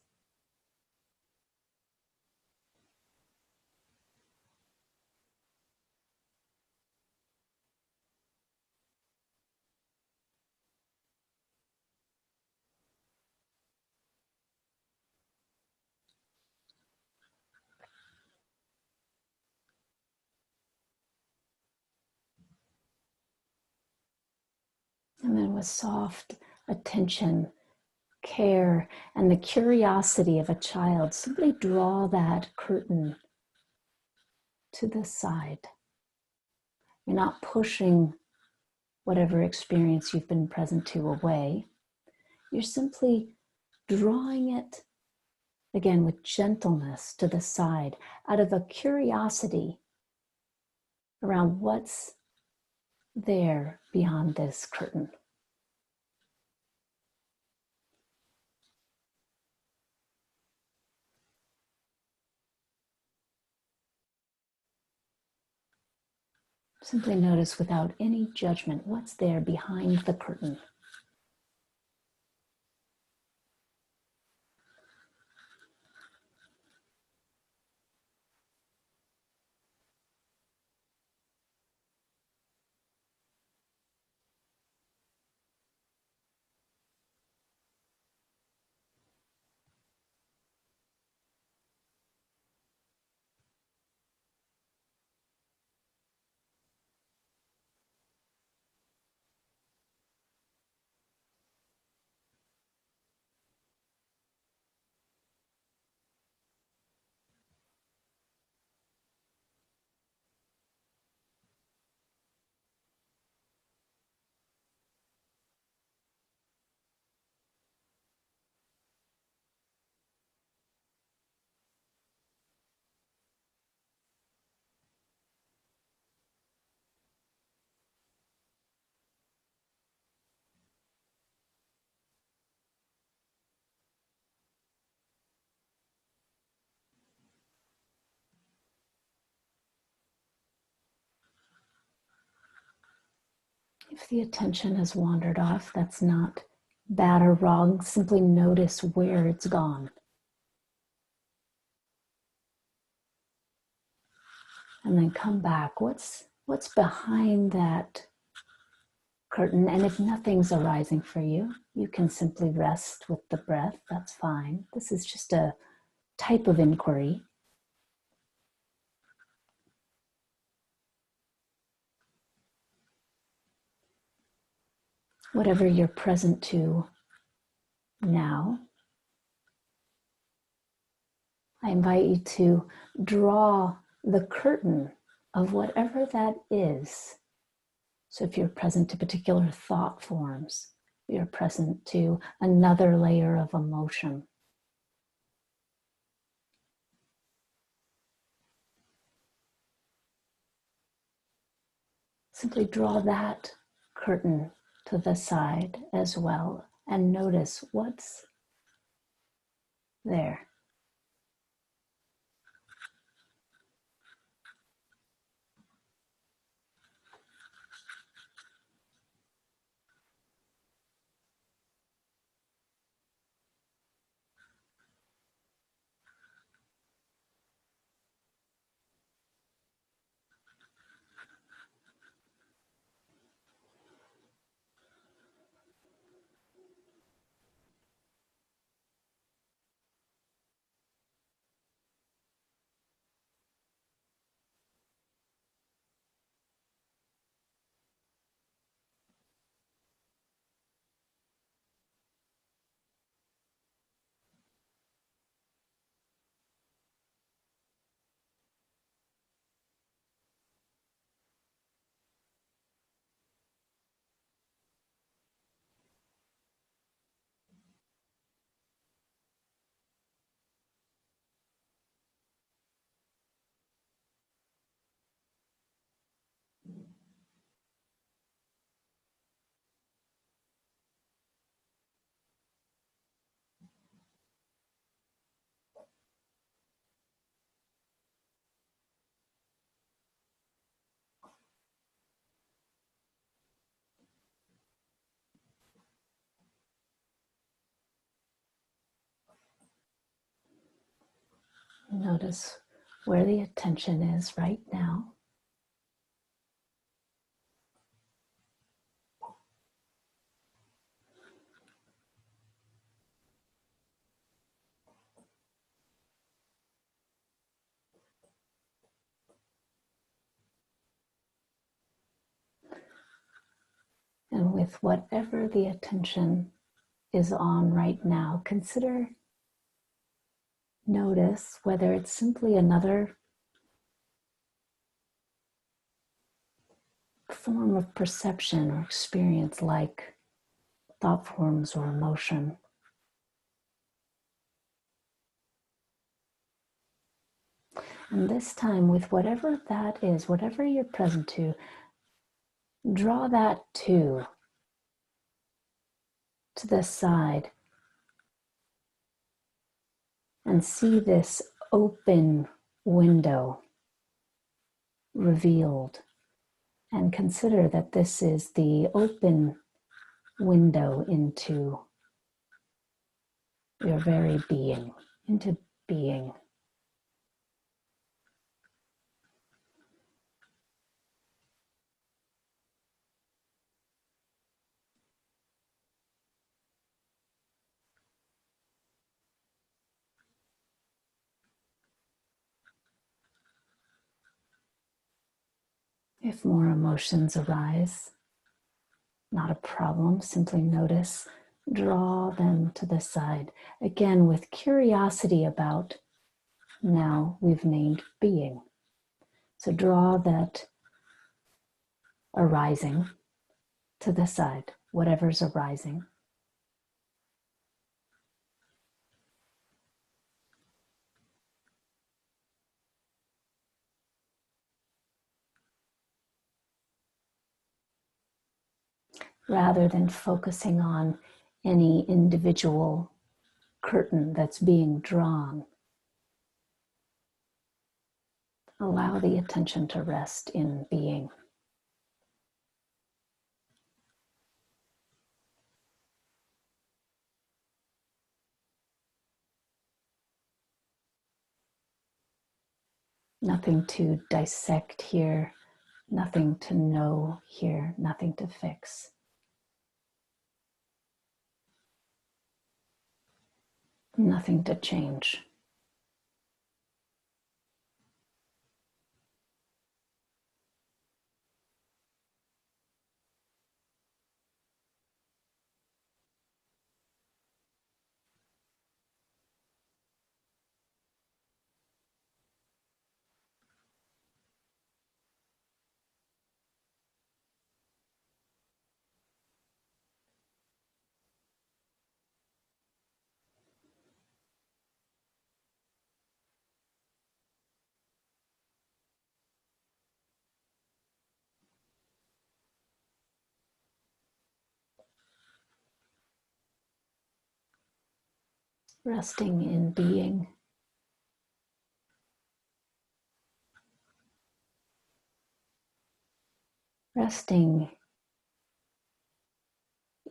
And then with soft attention, care, and the curiosity of a child, simply draw that curtain to the side. You're not pushing whatever experience you've been present to away. You're simply drawing it, again, with gentleness to the side, out of a curiosity around what's there beyond this curtain. Simply notice without any judgment what's there behind the curtain. If the attention has wandered off, that's not bad or wrong. Simply notice where it's gone. And then come back. What's behind that curtain? And if nothing's arising for you, you can simply rest with the breath. That's fine. This is just a type of inquiry. Whatever you're present to now, I invite you to draw the curtain of whatever that is. So if you're present to particular thought forms, you're present to another layer of emotion. Simply draw that curtain to the side as well and notice what's there. Notice where the attention is right now. And with whatever the attention is on right now, notice whether it's simply another form of perception or experience like thought forms or emotion. And this time, with whatever that is, whatever you're present to, draw that to the side and see this open window revealed. And consider that this is the open window into your very being, into being. If more emotions arise, not a problem, simply notice, draw them to the side. Again, with curiosity about, now we've named being. So draw that arising to the side, whatever's arising. Rather than focusing on any individual curtain that's being drawn, allow the attention to rest in being. Nothing to dissect here, nothing to know here, nothing to fix. Nothing to change. Resting in being. Resting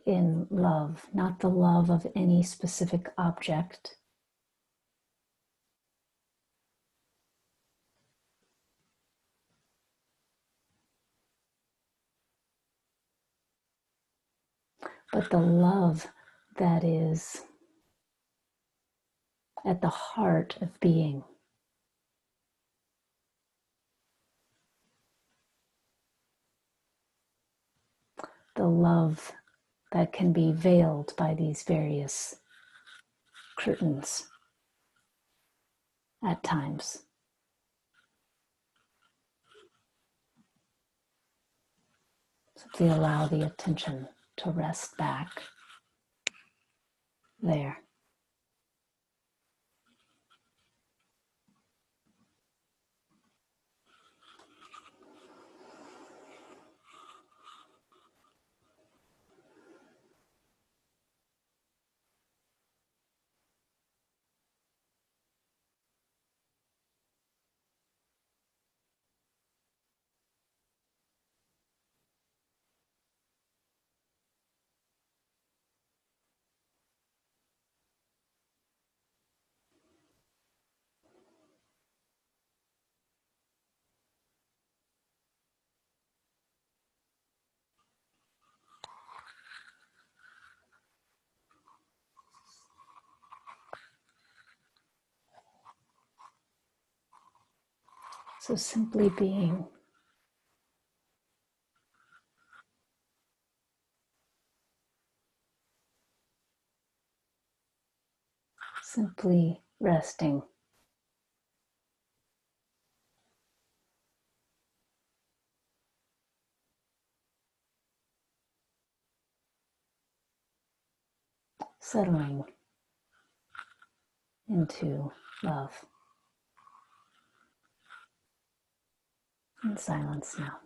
in love, not the love of any specific object, but the love that is at the heart of being. The love that can be veiled by these various curtains at times. Simply allow the attention to rest back there. So simply being. Simply resting. Settling into love and silence now.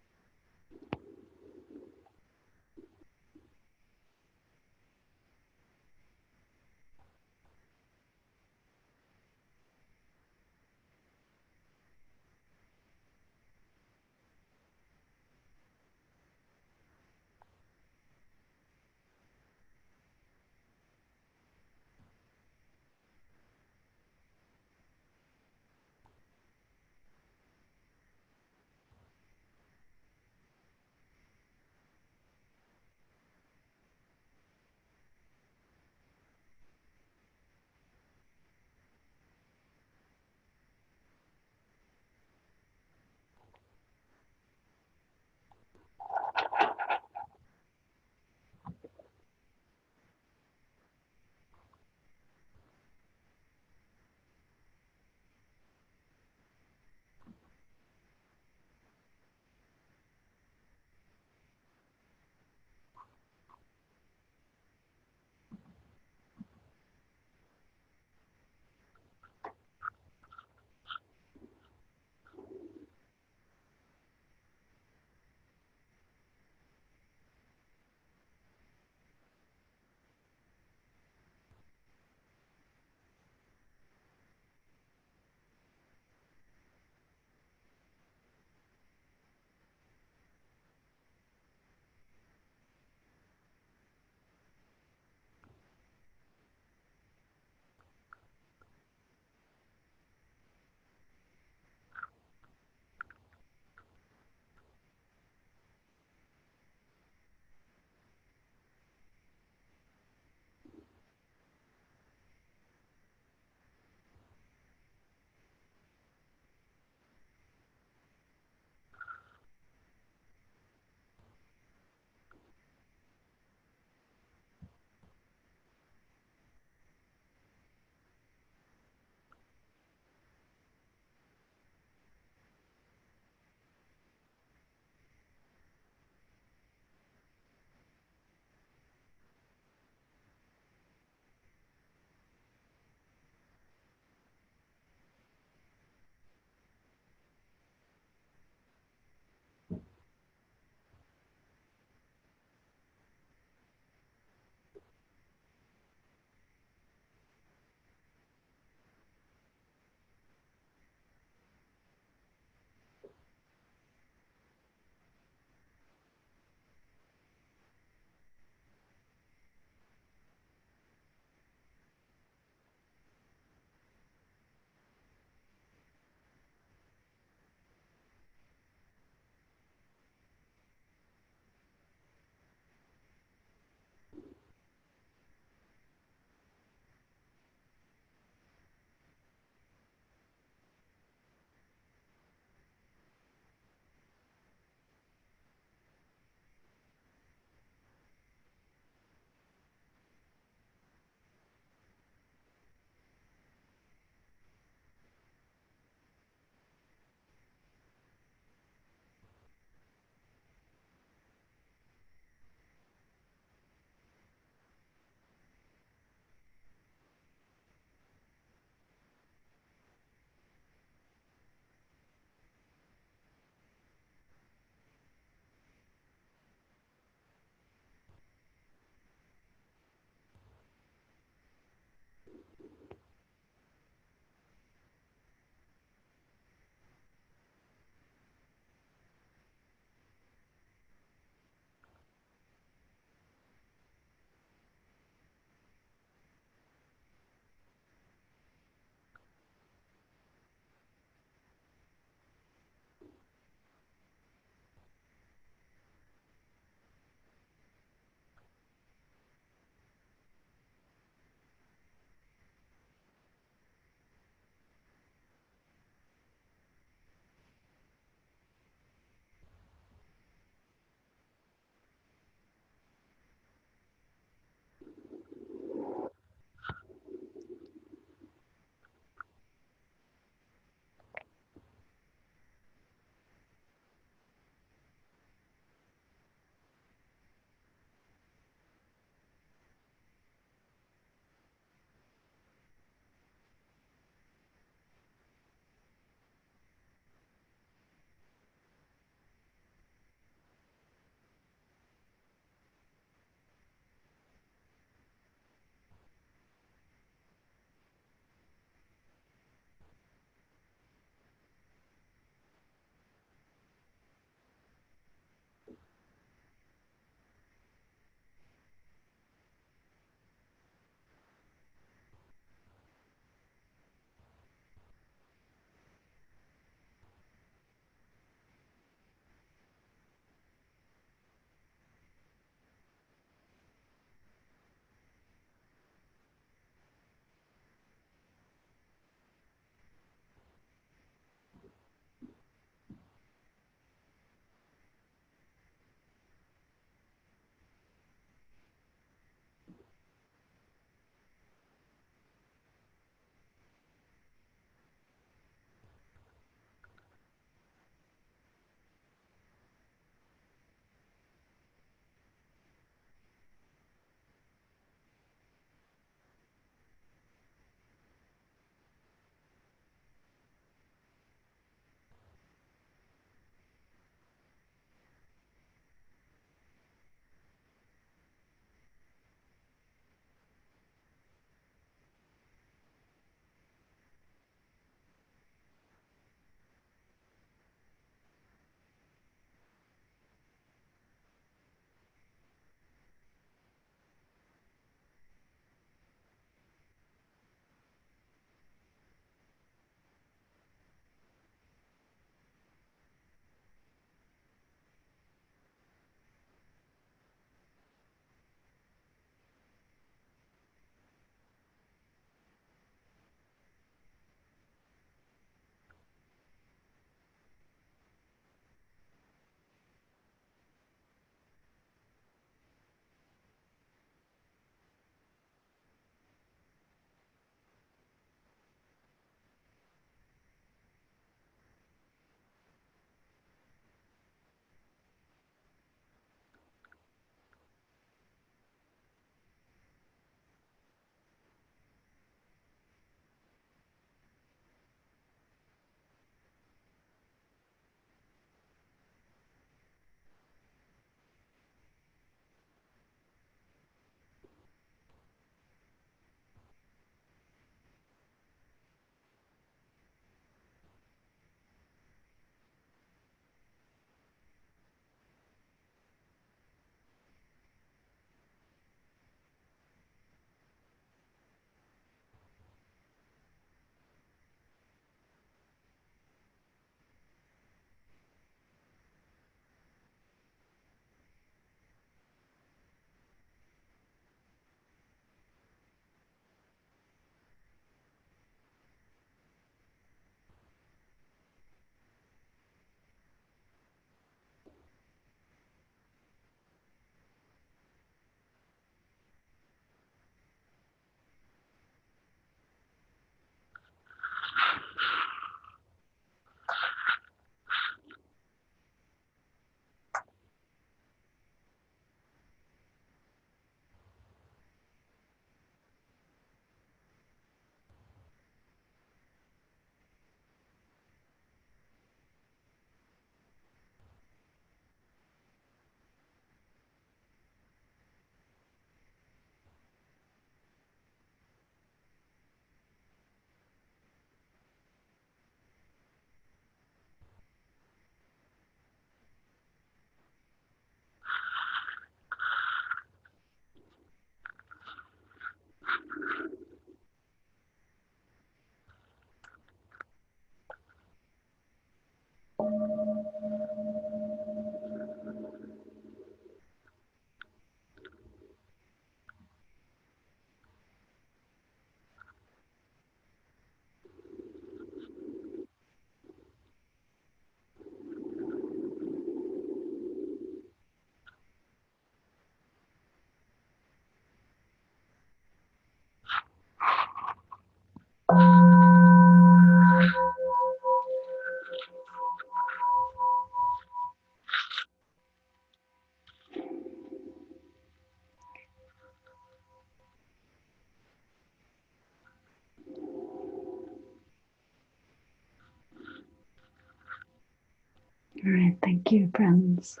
All right, thank you, friends.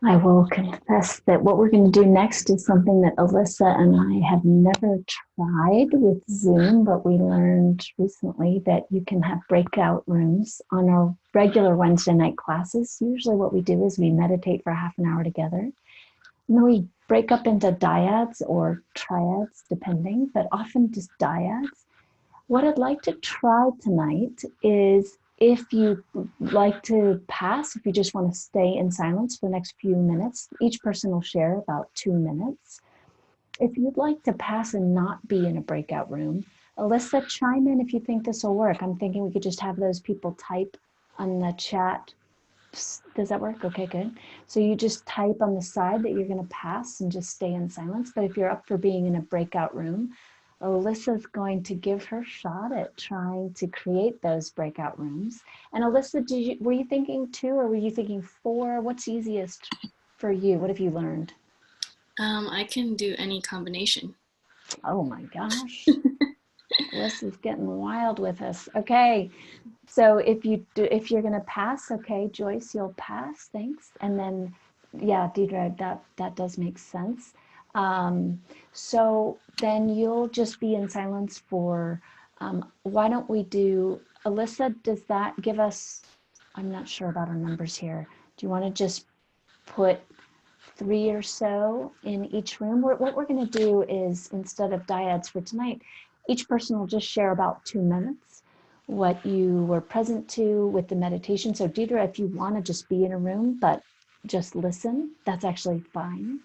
I will confess that what we're going to do next is something that Alyssa and I have never tried with Zoom, but we learned recently that you can have breakout rooms on our regular Wednesday night classes. Usually what we do is we meditate for half an hour together, and then we break up into dyads or triads, depending, but often just dyads. What I'd like to try tonight is, if you like to pass, if you just want to stay in silence for the next few minutes, each person will share about 2 minutes. If you'd like to pass and not be in a breakout room, Alyssa, chime in if you think this will work. I'm thinking we could just have those people type on the chat. Does that work? Okay, good. So you just type on the side that you're going to pass and just stay in silence. But if you're up for being in a breakout room, Alyssa's going to give her shot at trying to create those breakout rooms. And Alyssa, were you thinking 2 or were you thinking 4? What's easiest for you? What have you learned? I can do any combination. Oh my gosh. Alyssa's getting wild with us. Okay. So if you're going to pass, okay, Joyce, you'll pass. Thanks. And then, yeah, Deidre, that does make sense. So then you'll just be in silence for, why don't we do, Alyssa, does that give us, I'm not sure about our numbers here. Do you want to just put 3 or so in each room? What we're going to do is, instead of dyads for tonight, each person will just share about 2 minutes what you were present to with the meditation. So Deidre, if you want to just be in a room but just listen, that's actually fine.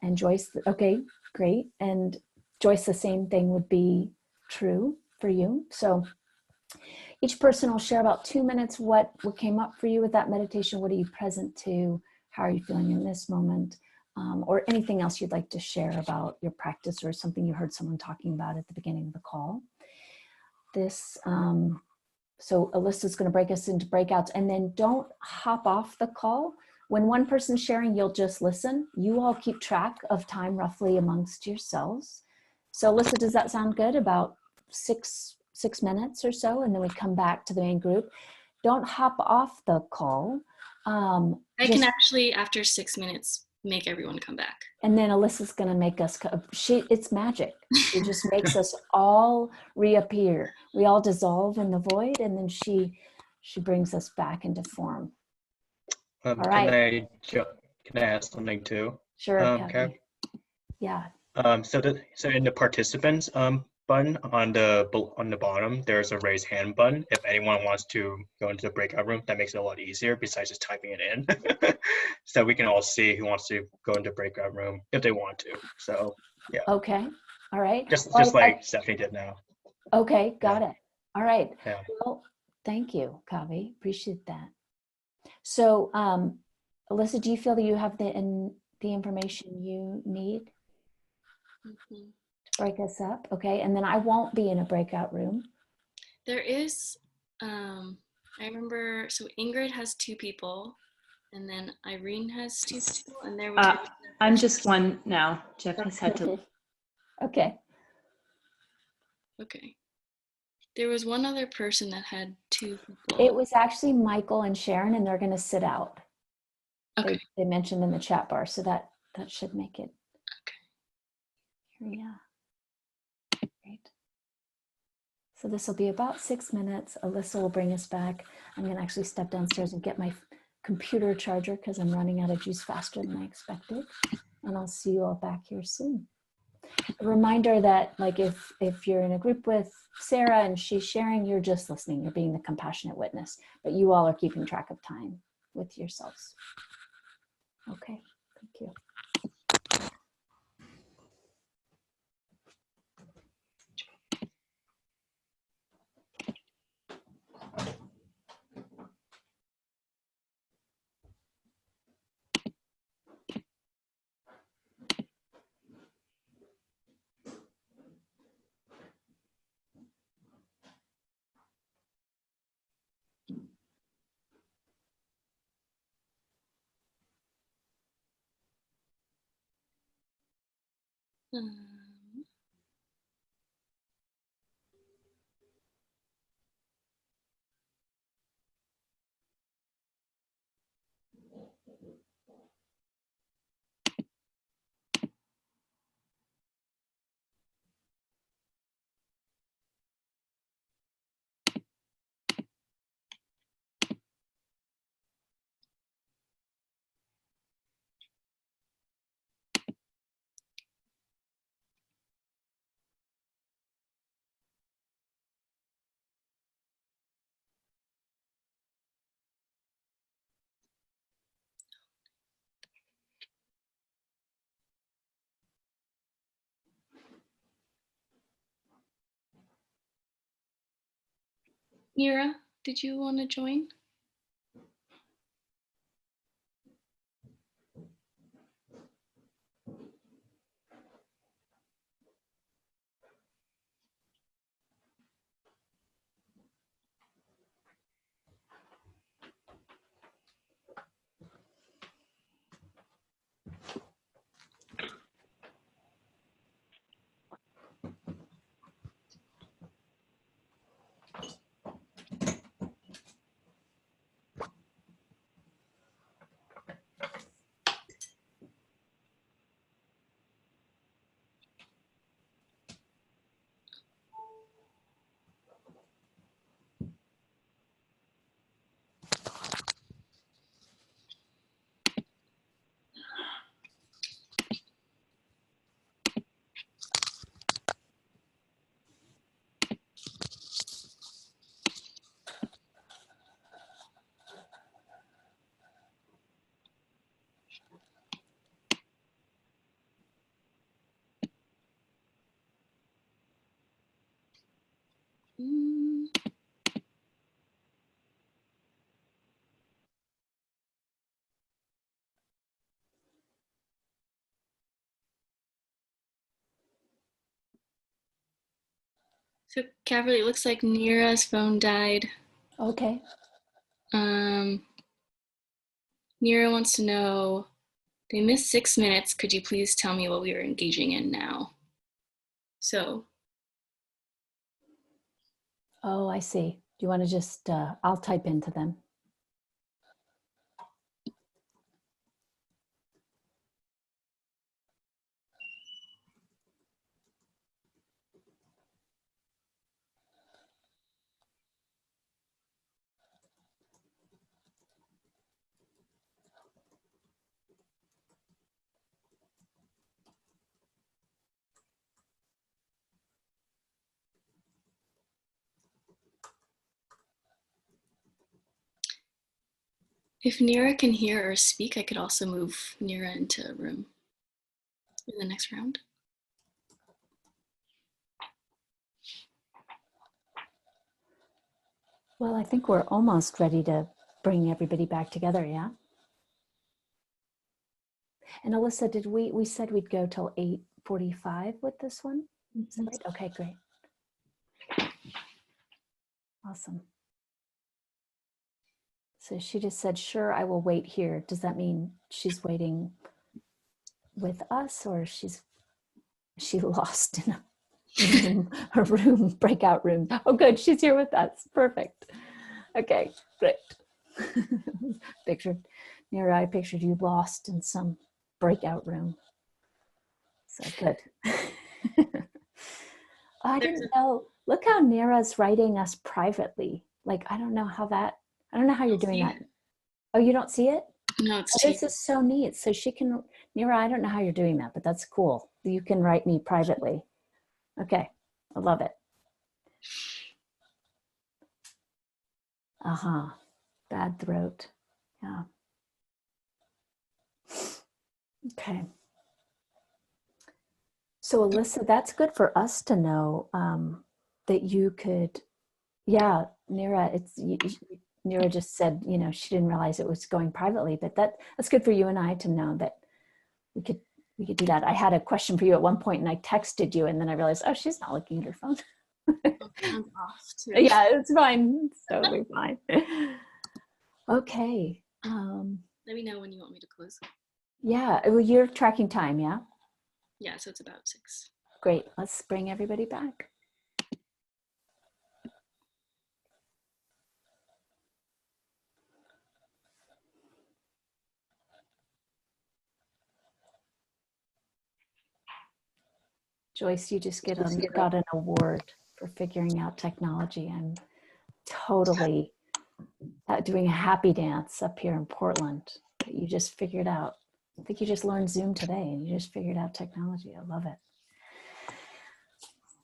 And Joyce, okay, great. And Joyce, the same thing would be true for you. So each person will share about 2 minutes what came up for you with that meditation. What are you present to? How are you feeling in this moment? Or anything else you'd like to share about your practice or something you heard someone talking about at the beginning of the call. So Alyssa's going to break us into breakouts, and then don't hop off the call. When one person's sharing, you'll just listen. You all keep track of time roughly amongst yourselves. So Alyssa, does that sound good? About six minutes or so, and then we come back to the main group. Don't hop off the call. I can actually, after 6 minutes, make everyone come back. And then Alyssa's going to make us, it's magic. She just makes us all reappear. We all dissolve in the void, and then she brings us back into form. All right. Can I ask something too? Sure, Kev? Yeah. So in the participants button on the bottom, there's a raise hand button. If anyone wants to go into the breakout room, that makes it a lot easier besides just typing it in. So we can all see who wants to go into breakout room if they want to. So yeah. Okay. All right. Just like Stephanie did now. Okay, got it. All right. Yeah. Well, thank you, Kavi. Appreciate that. So, Alyssa, do you feel that you have the information you need to break us up? Okay, and then I won't be in a breakout room. There is, I remember, so Ingrid has 2 people, and then Irene has 2 people, and there was I'm just one now. Jeff has had to. Okay. Okay. There was one other person that had 2 people. It was actually Michael and Sharon, and they're going to sit out. Okay. They mentioned in the chat bar, so that should make it. Okay. Yeah. Great. So this will be about 6 minutes. Alyssa will bring us back. I'm going to actually step downstairs and get my computer charger because I'm running out of juice faster than I expected. And I'll see you all back here soon. A reminder that, like, if you're in a group with Sarah and she's sharing, you're just listening. You're being the compassionate witness, but you all are keeping track of time with yourselves. Okay, thank you. Nira, did you want to join? So Caverly, it looks like Nira's phone died. Okay. Nira wants to know, they missed 6 minutes. Could you please tell me what we are engaging in now? So. Oh, I see. Do you want to just, I'll type into them. If Nira can hear or speak, I could also move Nira into a room in the next round. Well, I think we're almost ready to bring everybody back together, yeah? And Alyssa, did we said we'd go till 8:45 with this one? Is that right? Okay, great. Awesome. So she just said, sure, I will wait here. Does that mean she's waiting with us, or she lost in a room, breakout room? Oh, good, she's here with us. Perfect. Okay, great. I pictured you lost in some breakout room. So good. I didn't know. Look how Nira's writing us privately. Like, I don't know how you're doing that. Oh, you don't see it? No, it's This is so neat. So she can, Nira, I don't know how you're doing that, but that's cool. You can write me privately. Okay, I love it. Bad throat. Yeah. Okay. So Alyssa, that's good for us to know that you could, yeah, Nira, Nira just said, she didn't realize it was going privately, but that's good for you and I to know that we could do that. I had a question for you at one point and I texted you and then I realized, oh, she's not looking at her phone. I'm off too. Yeah, it's fine. It's totally fine. Okay. Let me know when you want me to close. Yeah, well, you're tracking time, yeah? Yeah, so it's about 6. Great. Let's bring everybody back. Joyce, you just got an award for figuring out technology. I'm totally doing a happy dance up here in Portland that you just figured out. I think you just learned Zoom today and you just figured out technology. I love it.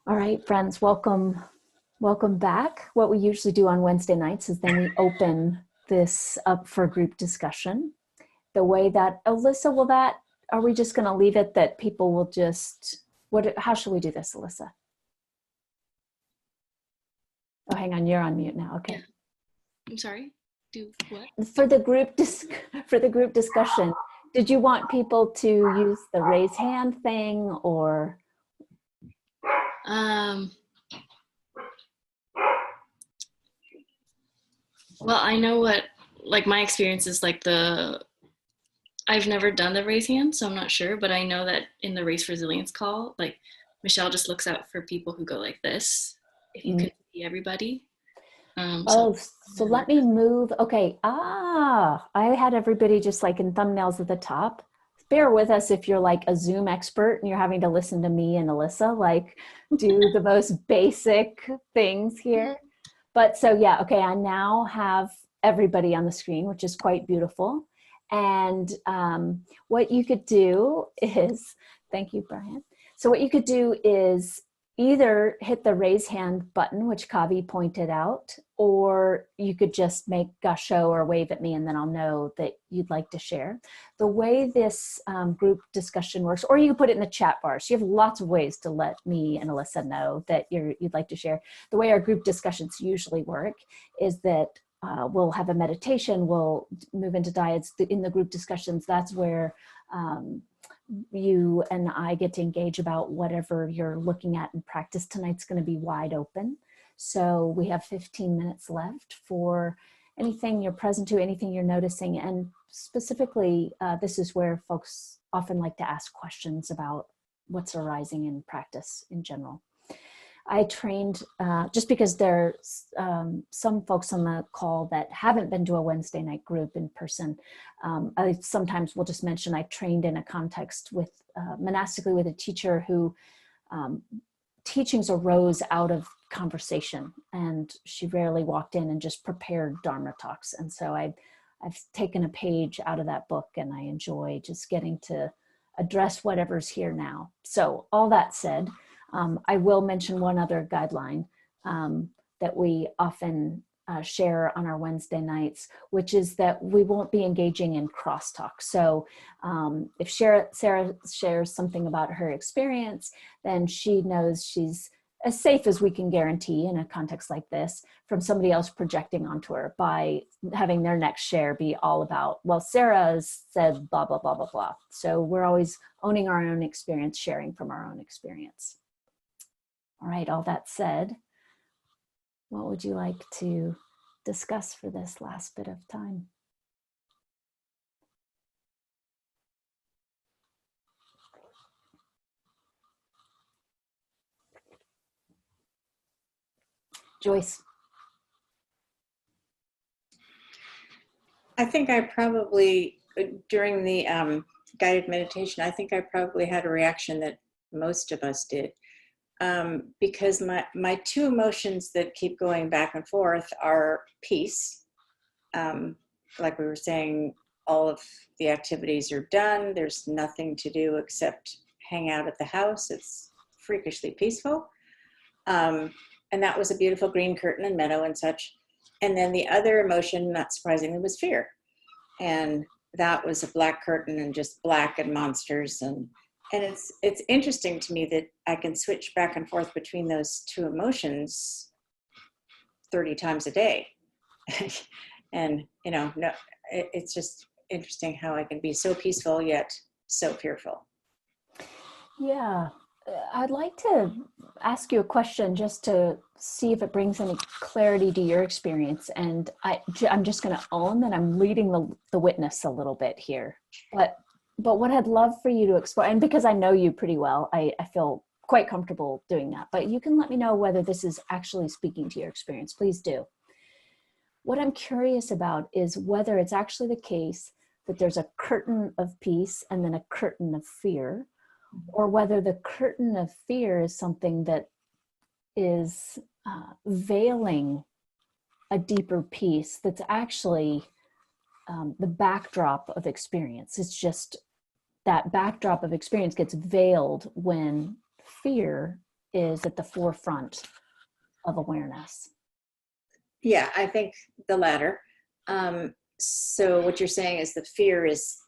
All right, friends, welcome back. What we usually do on Wednesday nights is then we open this up for group discussion. The way that, Alyssa, are we just going to leave it that people will just, how should we do this, Alyssa? Oh, hang on, you're on mute now. Okay. I'm sorry. Do what? For the group discussion, did you want people to use the raise hand thing or? Well, I know what, like my experience is like I've never done the raise hand, so I'm not sure, but I know that in the race resilience call, like Michelle just looks out for people who go like this, if you can see everybody. So let me move. Okay. I had everybody just like in thumbnails at the top. Bear with us if you're like a Zoom expert and you're having to listen to me and Alyssa, like do the most basic things here. But so yeah, okay, I now have everybody on the screen, which is quite beautiful. And what you could do is, thank you, Brian. So what you could do is either hit the raise hand button, which Kavi pointed out, or you could just make a show or wave at me and then I'll know that you'd like to share. The way this group discussion works, or you can put it in the chat bar. So you have lots of ways to let me and Alyssa know that you'd like to share. The way our group discussions usually work is that we'll have a meditation, we'll move into dyads. In the group discussions, that's where you and I get to engage about whatever you're looking at in practice. Tonight's going to be wide open. So we have 15 minutes left for anything you're present to, anything you're noticing. And specifically, this is where folks often like to ask questions about what's arising in practice in general. I trained, just because there's some folks on the call that haven't been to a Wednesday night group in person. I sometimes will just mention I trained in a context with, monastically with a teacher who teachings arose out of conversation, and she rarely walked in and just prepared Dharma talks. And so I've taken a page out of that book and I enjoy just getting to address whatever's here now. So all that said, I will mention one other guideline that we often share on our Wednesday nights, which is that we won't be engaging in crosstalk. So if Sarah shares something about her experience, then she knows she's as safe as we can guarantee in a context like this from somebody else projecting onto her by having their next share be all about, well, Sarah said blah, blah, blah, blah, blah. So we're always owning our own experience, sharing from our own experience. All right, all that said, what would you like to discuss for this last bit of time? Joyce. I think I probably, during the guided meditation, I think I probably had a reaction that most of us did. Because my two emotions that keep going back and forth are peace. Like we were saying, all of the activities are done. There's nothing to do except hang out at the house. It's freakishly peaceful. And that was a beautiful green curtain and meadow and such. And then the other emotion, not surprisingly, was fear. And that was a black curtain and just black and monsters. And it's interesting to me that I can switch back and forth between those two emotions 30 times a day. And, you know, no, it's just interesting how I can be so peaceful yet so fearful. Yeah, I'd like to ask you a question just to see if it brings any clarity to your experience. And I'm just going to own that I'm leading the witness a little bit here. But what I'd love for you to explore, and because I know you pretty well, I feel quite comfortable doing that. But you can let me know whether this is actually speaking to your experience. Please do. What I'm curious about is whether it's actually the case that there's a curtain of peace and then a curtain of fear, or whether the curtain of fear is something that is veiling a deeper peace that's actually the backdrop of experience. It's just that backdrop of experience gets veiled when fear is at the forefront of awareness. Yeah, I think the latter. So what you're saying is the fear is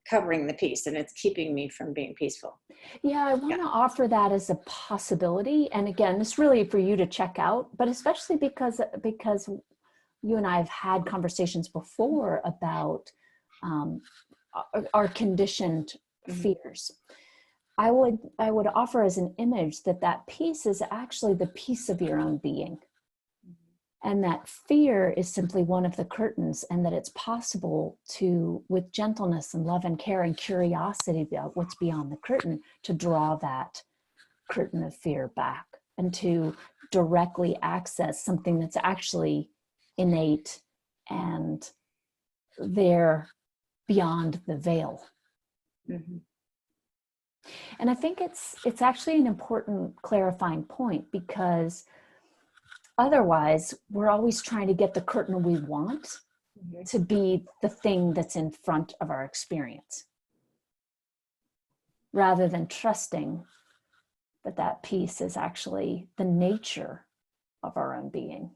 covering the peace and it's keeping me from being peaceful. Yeah, I want to offer that as a possibility. And again, it's really for you to check out, but especially because you and I have had conversations before about our conditioned fears. I would offer as an image that peace is actually the peace of your own being. And that fear is simply one of the curtains, and that it's possible to, with gentleness and love and care and curiosity about what's beyond the curtain, to draw that curtain of fear back and to directly access something that's actually innate and there beyond the veil. Mm-hmm. And I think it's actually an important clarifying point, because otherwise, we're always trying to get the curtain we want to be the thing that's in front of our experience, rather than trusting that peace is actually the nature of our own being.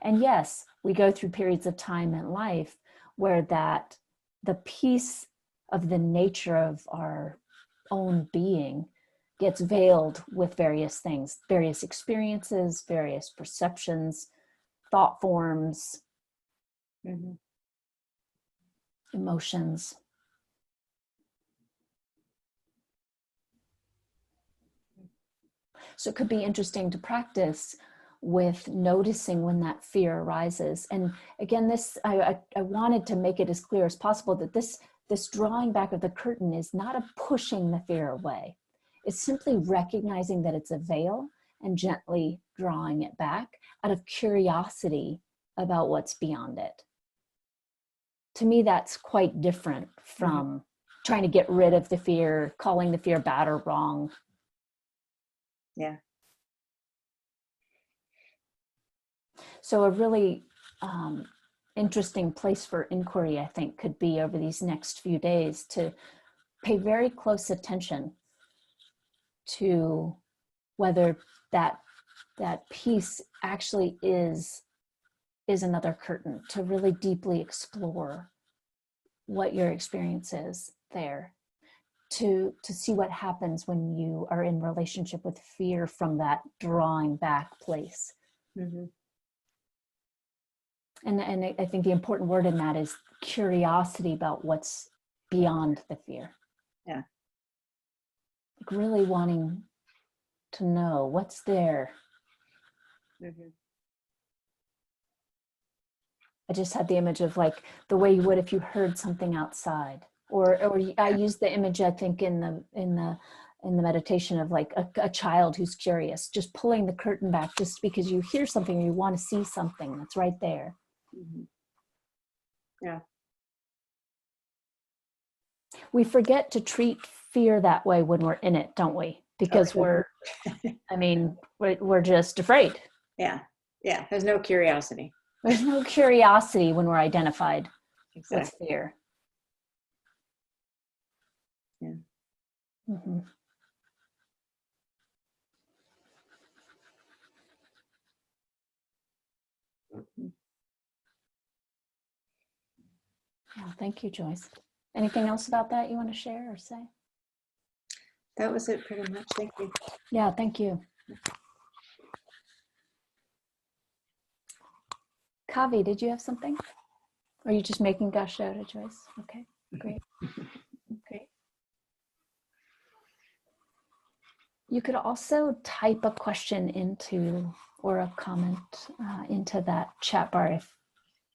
And yes, we go through periods of time in life where the peace of the nature of our own being gets veiled with various things, various experiences, various perceptions, thought forms, emotions. So it could be interesting to practice with noticing when that fear arises. And again, I wanted to make it as clear as possible that this drawing back of the curtain is not a pushing the fear away. It's simply recognizing that it's a veil and gently drawing it back out of curiosity about what's beyond it. To me, that's quite different from trying to get rid of the fear, calling the fear bad or wrong. Yeah. So a really interesting place for inquiry, I think, could be over these next few days to pay very close attention to whether that piece actually is another curtain, to really deeply explore what your experience is there, to see what happens when you are in relationship with fear from that drawing back place. Mm-hmm. And I think the important word in that is curiosity about what's beyond the fear. Yeah. Like really wanting to know what's there. Mm-hmm. I just had the image of like the way you would if you heard something outside, or I used the image, I think, in the meditation of like a child who's curious, just pulling the curtain back just because you hear something or you want to see something that's right there. Mm-hmm. Yeah. We forget to treat fear that way when we're in it, don't we? Because we're just afraid. Yeah. Yeah. There's no curiosity. There's no curiosity when we're identified with fear. Yeah. Mm-hmm. Yeah, thank you, Joyce. Anything else about that you want to share or say? That was it pretty much. Thank you. Yeah, thank you. Kavi, did you have something? Or are you just making gush out of Joyce? Okay, great. Great. You could also type a question into, or a comment into that chat bar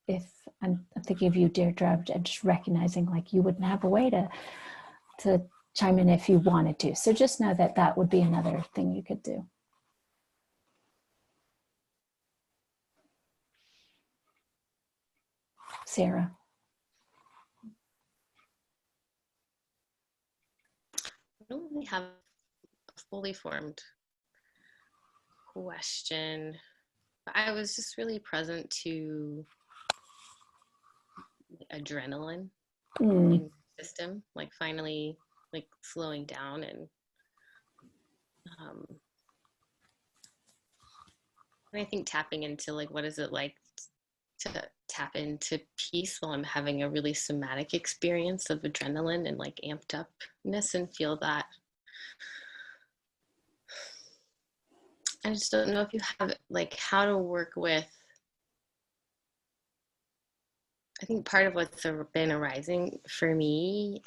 if I'm thinking of you, Deirdre, and just recognizing like you wouldn't have a way to chime in if you wanted to. So just know that would be another thing you could do. Sarah. I don't really have a fully formed question. I was just really present to adrenaline in the system, like finally like slowing down and I think tapping into like what is it like to tap into peace while I'm having a really somatic experience of adrenaline and like amped upness and feel that. I just don't know if you have like how to work with. I think part of what's been arising for me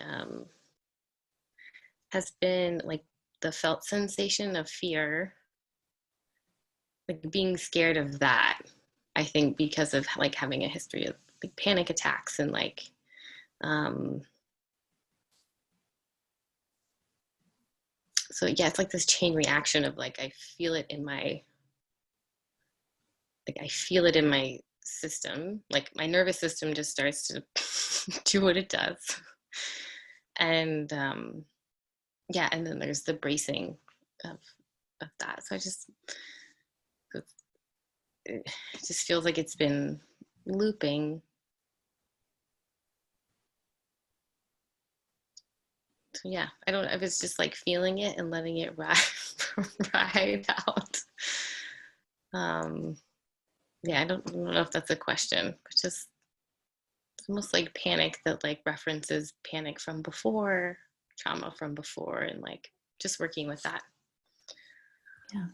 has been like the felt sensation of fear, like being scared of that. I think because of like having a history of like panic attacks and like so yeah, it's like this chain reaction of like I feel it in my system, like my nervous system just starts to do what it does. And yeah, and then there's the bracing of that. So it just feels like it's been looping. So yeah, I was just like feeling it and letting it ride out. Yeah, I don't know if that's a question, but just it's almost like panic that like references panic from before, trauma from before, and like just working with that. Yeah.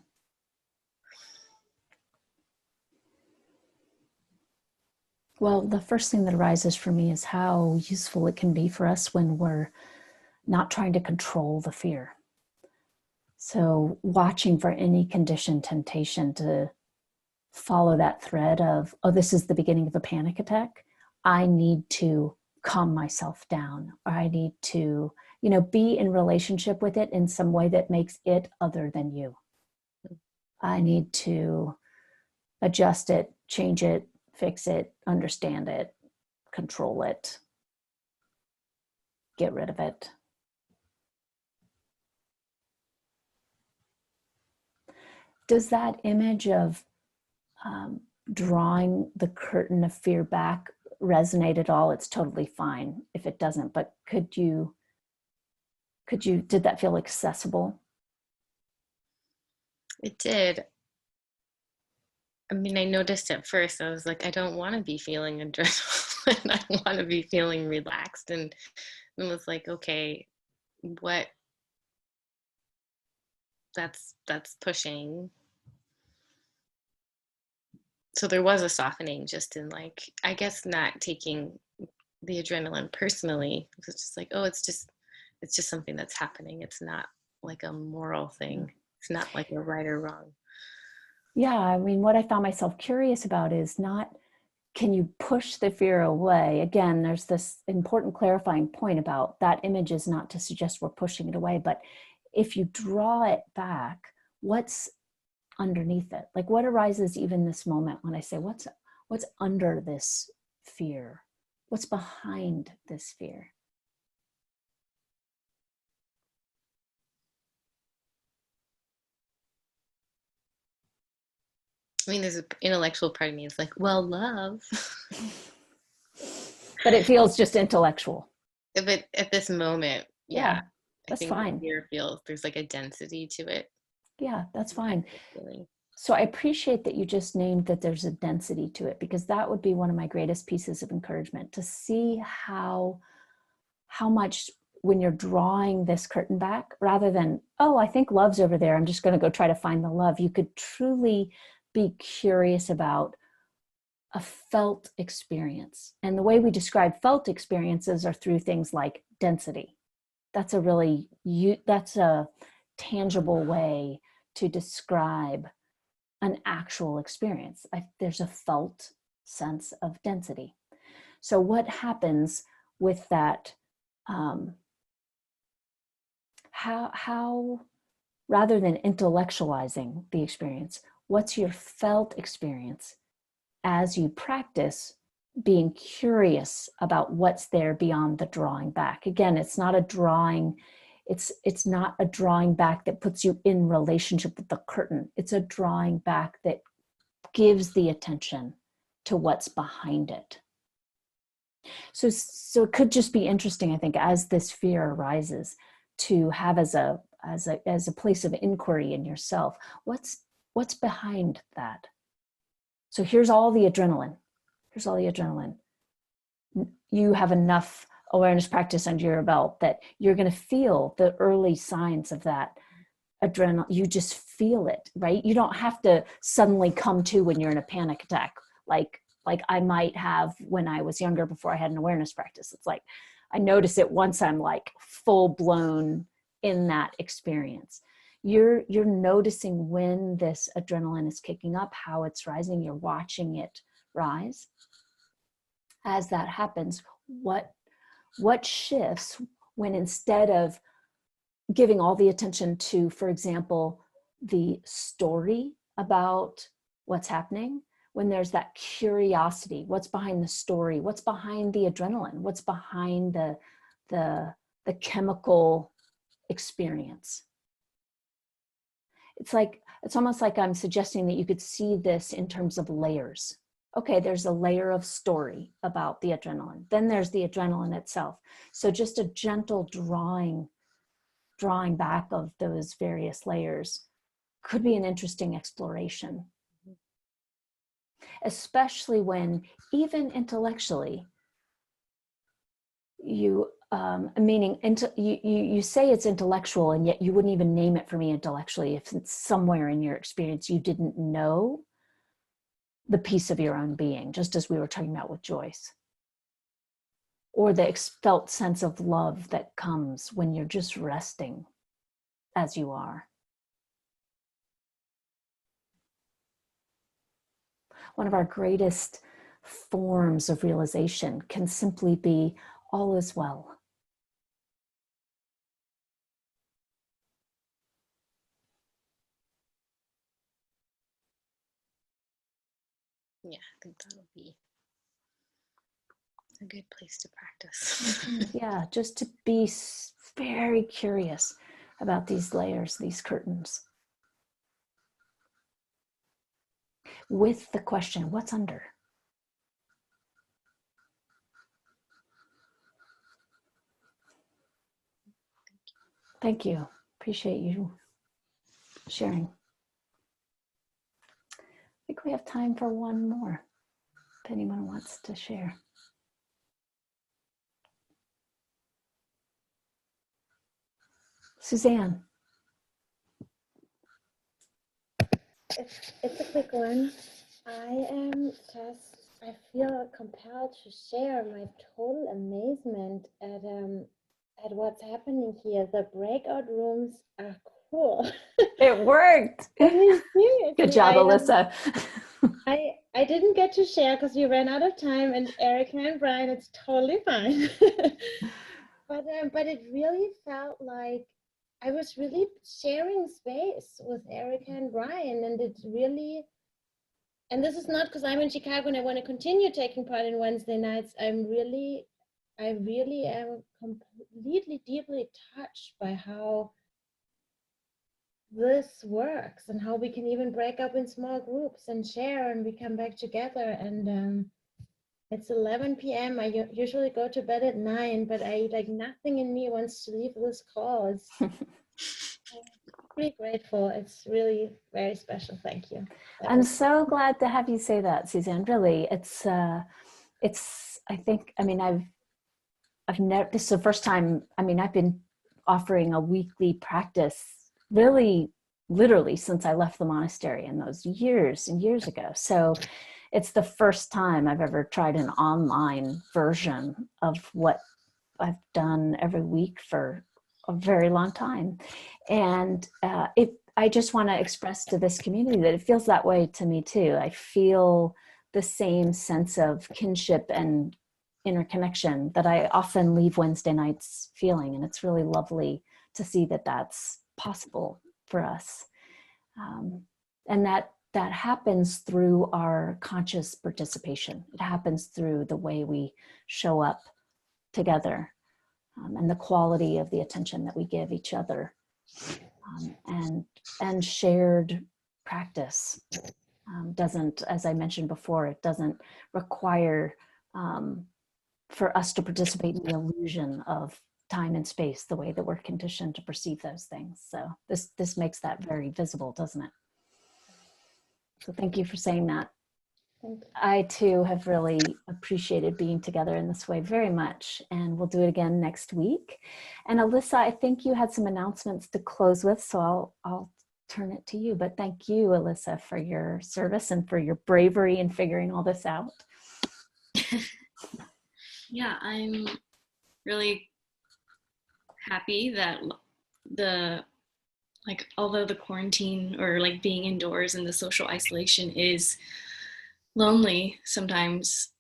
Well, the first thing that arises for me is how useful it can be for us when we're not trying to control the fear. So watching for any conditioned temptation to follow that thread of, oh, this is the beginning of a panic attack. I need to calm myself down, or I need to, be in relationship with it in some way that makes it other than you. I need to adjust it, change it, fix it, understand it, control it, get rid of it. Does that image of drawing the curtain of fear back resonate at all? It's totally fine if it doesn't, but did that feel accessible? It did. I mean, I noticed at first, I was like, I don't want to be feeling adrenaline. I want to be feeling relaxed. And it was like, okay, what that's pushing. So there was a softening just in like, I guess not taking the adrenaline personally. It was just like, oh, it's just something that's happening. It's not like a moral thing. It's not like a right or wrong. Yeah, I mean, what I found myself curious about is not, can you push the fear away? Again, there's this important clarifying point about that image is not to suggest we're pushing it away, but if you draw it back, what's underneath it? Like what arises even this moment when I say, what's under this fear? What's behind this fear? I mean, there's an intellectual part of me that's like, well, love. But it feels just intellectual. But at this moment, yeah, that's I think fine. Fear feels there's like a density to it. Yeah, that's fine. So I appreciate that you just named that there's a density to it, because that would be one of my greatest pieces of encouragement, to see how much when you're drawing this curtain back, rather than, oh, I think love's over there, I'm just going to go try to find the love, you could truly be curious about a felt experience. And the way we describe felt experiences are through things like density. That's a tangible way to describe an actual experience. There's a felt sense of density. So what happens with that? How rather than intellectualizing the experience, what's your felt experience as you practice being curious about what's there beyond the drawing back? Again, it's not a drawing. It's not a drawing back that puts you in relationship with the curtain. It's a drawing back that gives the attention to what's behind it. So it could just be interesting, I think, as this fear arises, to have as a place of inquiry in yourself, what's behind that? So here's all the adrenaline. here's all the adrenaline. You have enough awareness practice under your belt that you're going to feel the early signs of that adrenaline. You just feel it, right? You don't have to suddenly come to when you're in a panic attack, like I might have when I was younger before I had an awareness practice. It's like I notice it once I'm like full blown in that experience. You're noticing when this adrenaline is kicking up, how it's rising. You're watching it rise. As that happens, what shifts when instead of giving all the attention to, for example, the story about what's happening, when there's that curiosity, what's behind the story, what's behind the adrenaline, what's behind the chemical experience. It's almost like I'm suggesting that you could see this in terms of layers. Okay, there's a layer of story about the adrenaline. Then there's the adrenaline itself. So just a gentle drawing back of those various layers could be an interesting exploration. Especially when, even intellectually, you say it's intellectual, and yet you wouldn't even name it for me intellectually if it's somewhere in your experience you didn't know the piece of your own being, just as we were talking about with Joyce. Or the felt sense of love that comes when you're just resting as you are. One of our greatest forms of realization can simply be all is well. Yeah, I think that'll be a good place to practice. Yeah, just to be very curious about these layers, these curtains. With the question, what's under? Thank you. Appreciate you sharing. I think we have time for one more, if anyone wants to share. Suzanne. It's a quick one. I feel compelled to share my total amazement at what's happening here. The breakout rooms are cool. It worked. I mean, seriously, Good job, Alyssa. I didn't get to share because we ran out of time, and Erica and Brian, it's totally fine. But it really felt like I was really sharing space with Erica and Brian, and it really, and this is not because I'm in Chicago and I want to continue taking part in Wednesday nights. I really am completely, deeply touched by how this works and how we can even break up in small groups and share, and we come back together. And it's 11 p.m. I usually go to bed at 9, but nothing in me wants to leave this call. It's pretty grateful. It's really very special. Thank you. I'm so glad to have you say that, Suzanne. Really, I think, I mean, I've never, this is the first time, I mean, I've been offering a weekly practice really literally since I left the monastery in those years and years ago. So it's the first time I've ever tried an online version of what I've done every week for a very long time. And I just want to express to this community that it feels that way to me too. I feel the same sense of kinship and interconnection that I often leave Wednesday nights feeling. And it's really lovely to see that that's possible for us. And that happens through our conscious participation. It happens through the way we show up together, and the quality of the attention that we give each other, and shared practice doesn't, as I mentioned before, it doesn't require for us to participate in the illusion of time and space the way that we're conditioned to perceive those things. So this makes that very visible, doesn't it? So thank you for saying that. Thank you. I too have really appreciated being together in this way very much, and we'll do it again next week. And Alyssa, I think you had some announcements to close with, so I'll turn it to you. But thank you, Alyssa, for your service and for your bravery in figuring all this out. Yeah, I'm really happy that although the quarantine or like being indoors and the social isolation is lonely sometimes,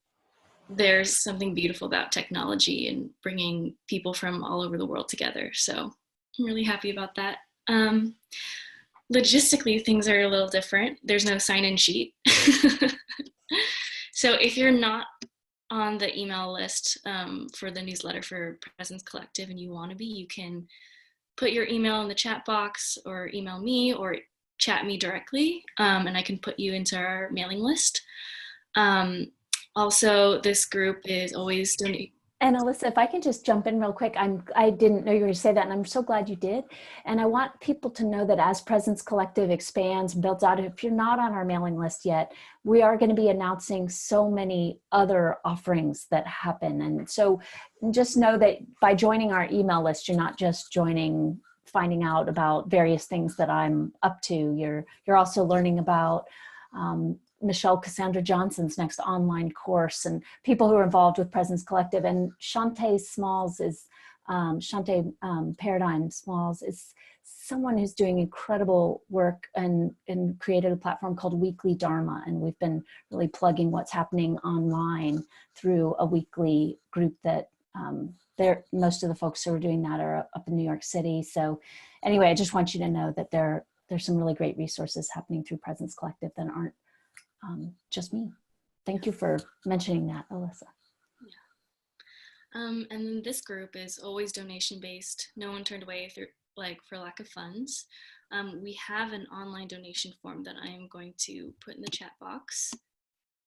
there's something beautiful about technology and bringing people from all over the world together. So I'm really happy about that. Logistically, things are a little different. There's no sign-in sheet. So if you're not on the email list for the newsletter for Presence Collective and you want to be, you can put your email in the chat box or email me or chat me directly, and I can put you into our mailing list. Also, this group is always donating. And Alyssa, if I can just jump in real quick, I didn't know you were going to say that, and I'm so glad you did. And I want people to know that as Presence Collective expands and builds out, if you're not on our mailing list yet, we are going to be announcing so many other offerings that happen. And so just know that by joining our email list, you're not just finding out about various things that I'm up to. You're also learning about Michelle Cassandra Johnson's next online course and people who are involved with Presence Collective. And Shantae Paradigm Smalls is someone who's doing incredible work and created a platform called Weekly Dharma. And we've been really plugging what's happening online through a weekly group that most of the folks who are doing that are up in New York City. So anyway, I just want you to know that there's some really great resources happening through Presence Collective that aren't just me. Thank you for mentioning that, Alyssa. Yeah. And then this group is always donation based. No one turned away for lack of funds. We have an online donation form that I am going to put in the chat box.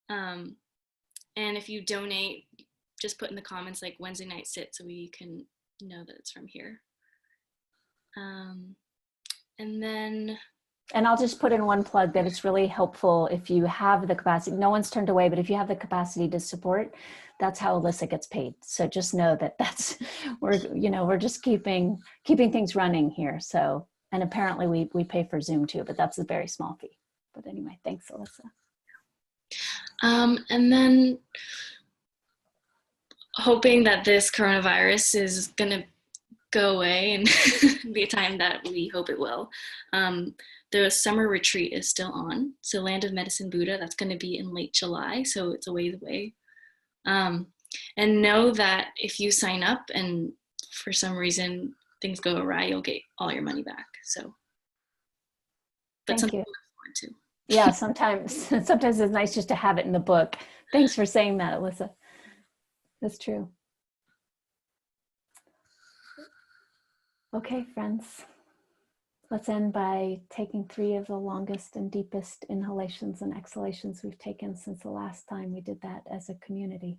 And if you donate, just put in the comments like Wednesday night sit so we can know that it's from here. And I'll just put in one plug that it's really helpful if you have the capacity. No one's turned away, but if you have the capacity to support, that's how Alyssa gets paid. So just know that we're just keeping things running here. So, and apparently we pay for Zoom too, but that's a very small fee. But anyway, thanks, Alyssa. And then hoping that this coronavirus is gonna go away and be a time that we hope it will. The summer retreat is still on. So Land of Medicine Buddha, that's going to be in late July. So it's a ways away. And know that if you sign up and for some reason things go awry, you'll get all your money back. So that's something to look forward to. Yeah, sometimes it's nice just to have it in the book. Thanks for saying that, Alyssa. That's true. Okay, friends. Let's end by taking 3 of the longest and deepest inhalations and exhalations we've taken since the last time we did that as a community.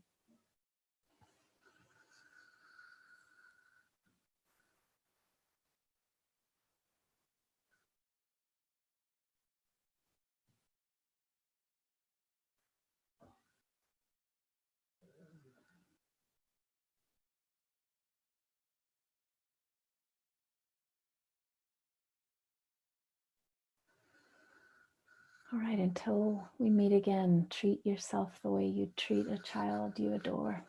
All right, until we meet again, treat yourself the way you'd treat a child you adore.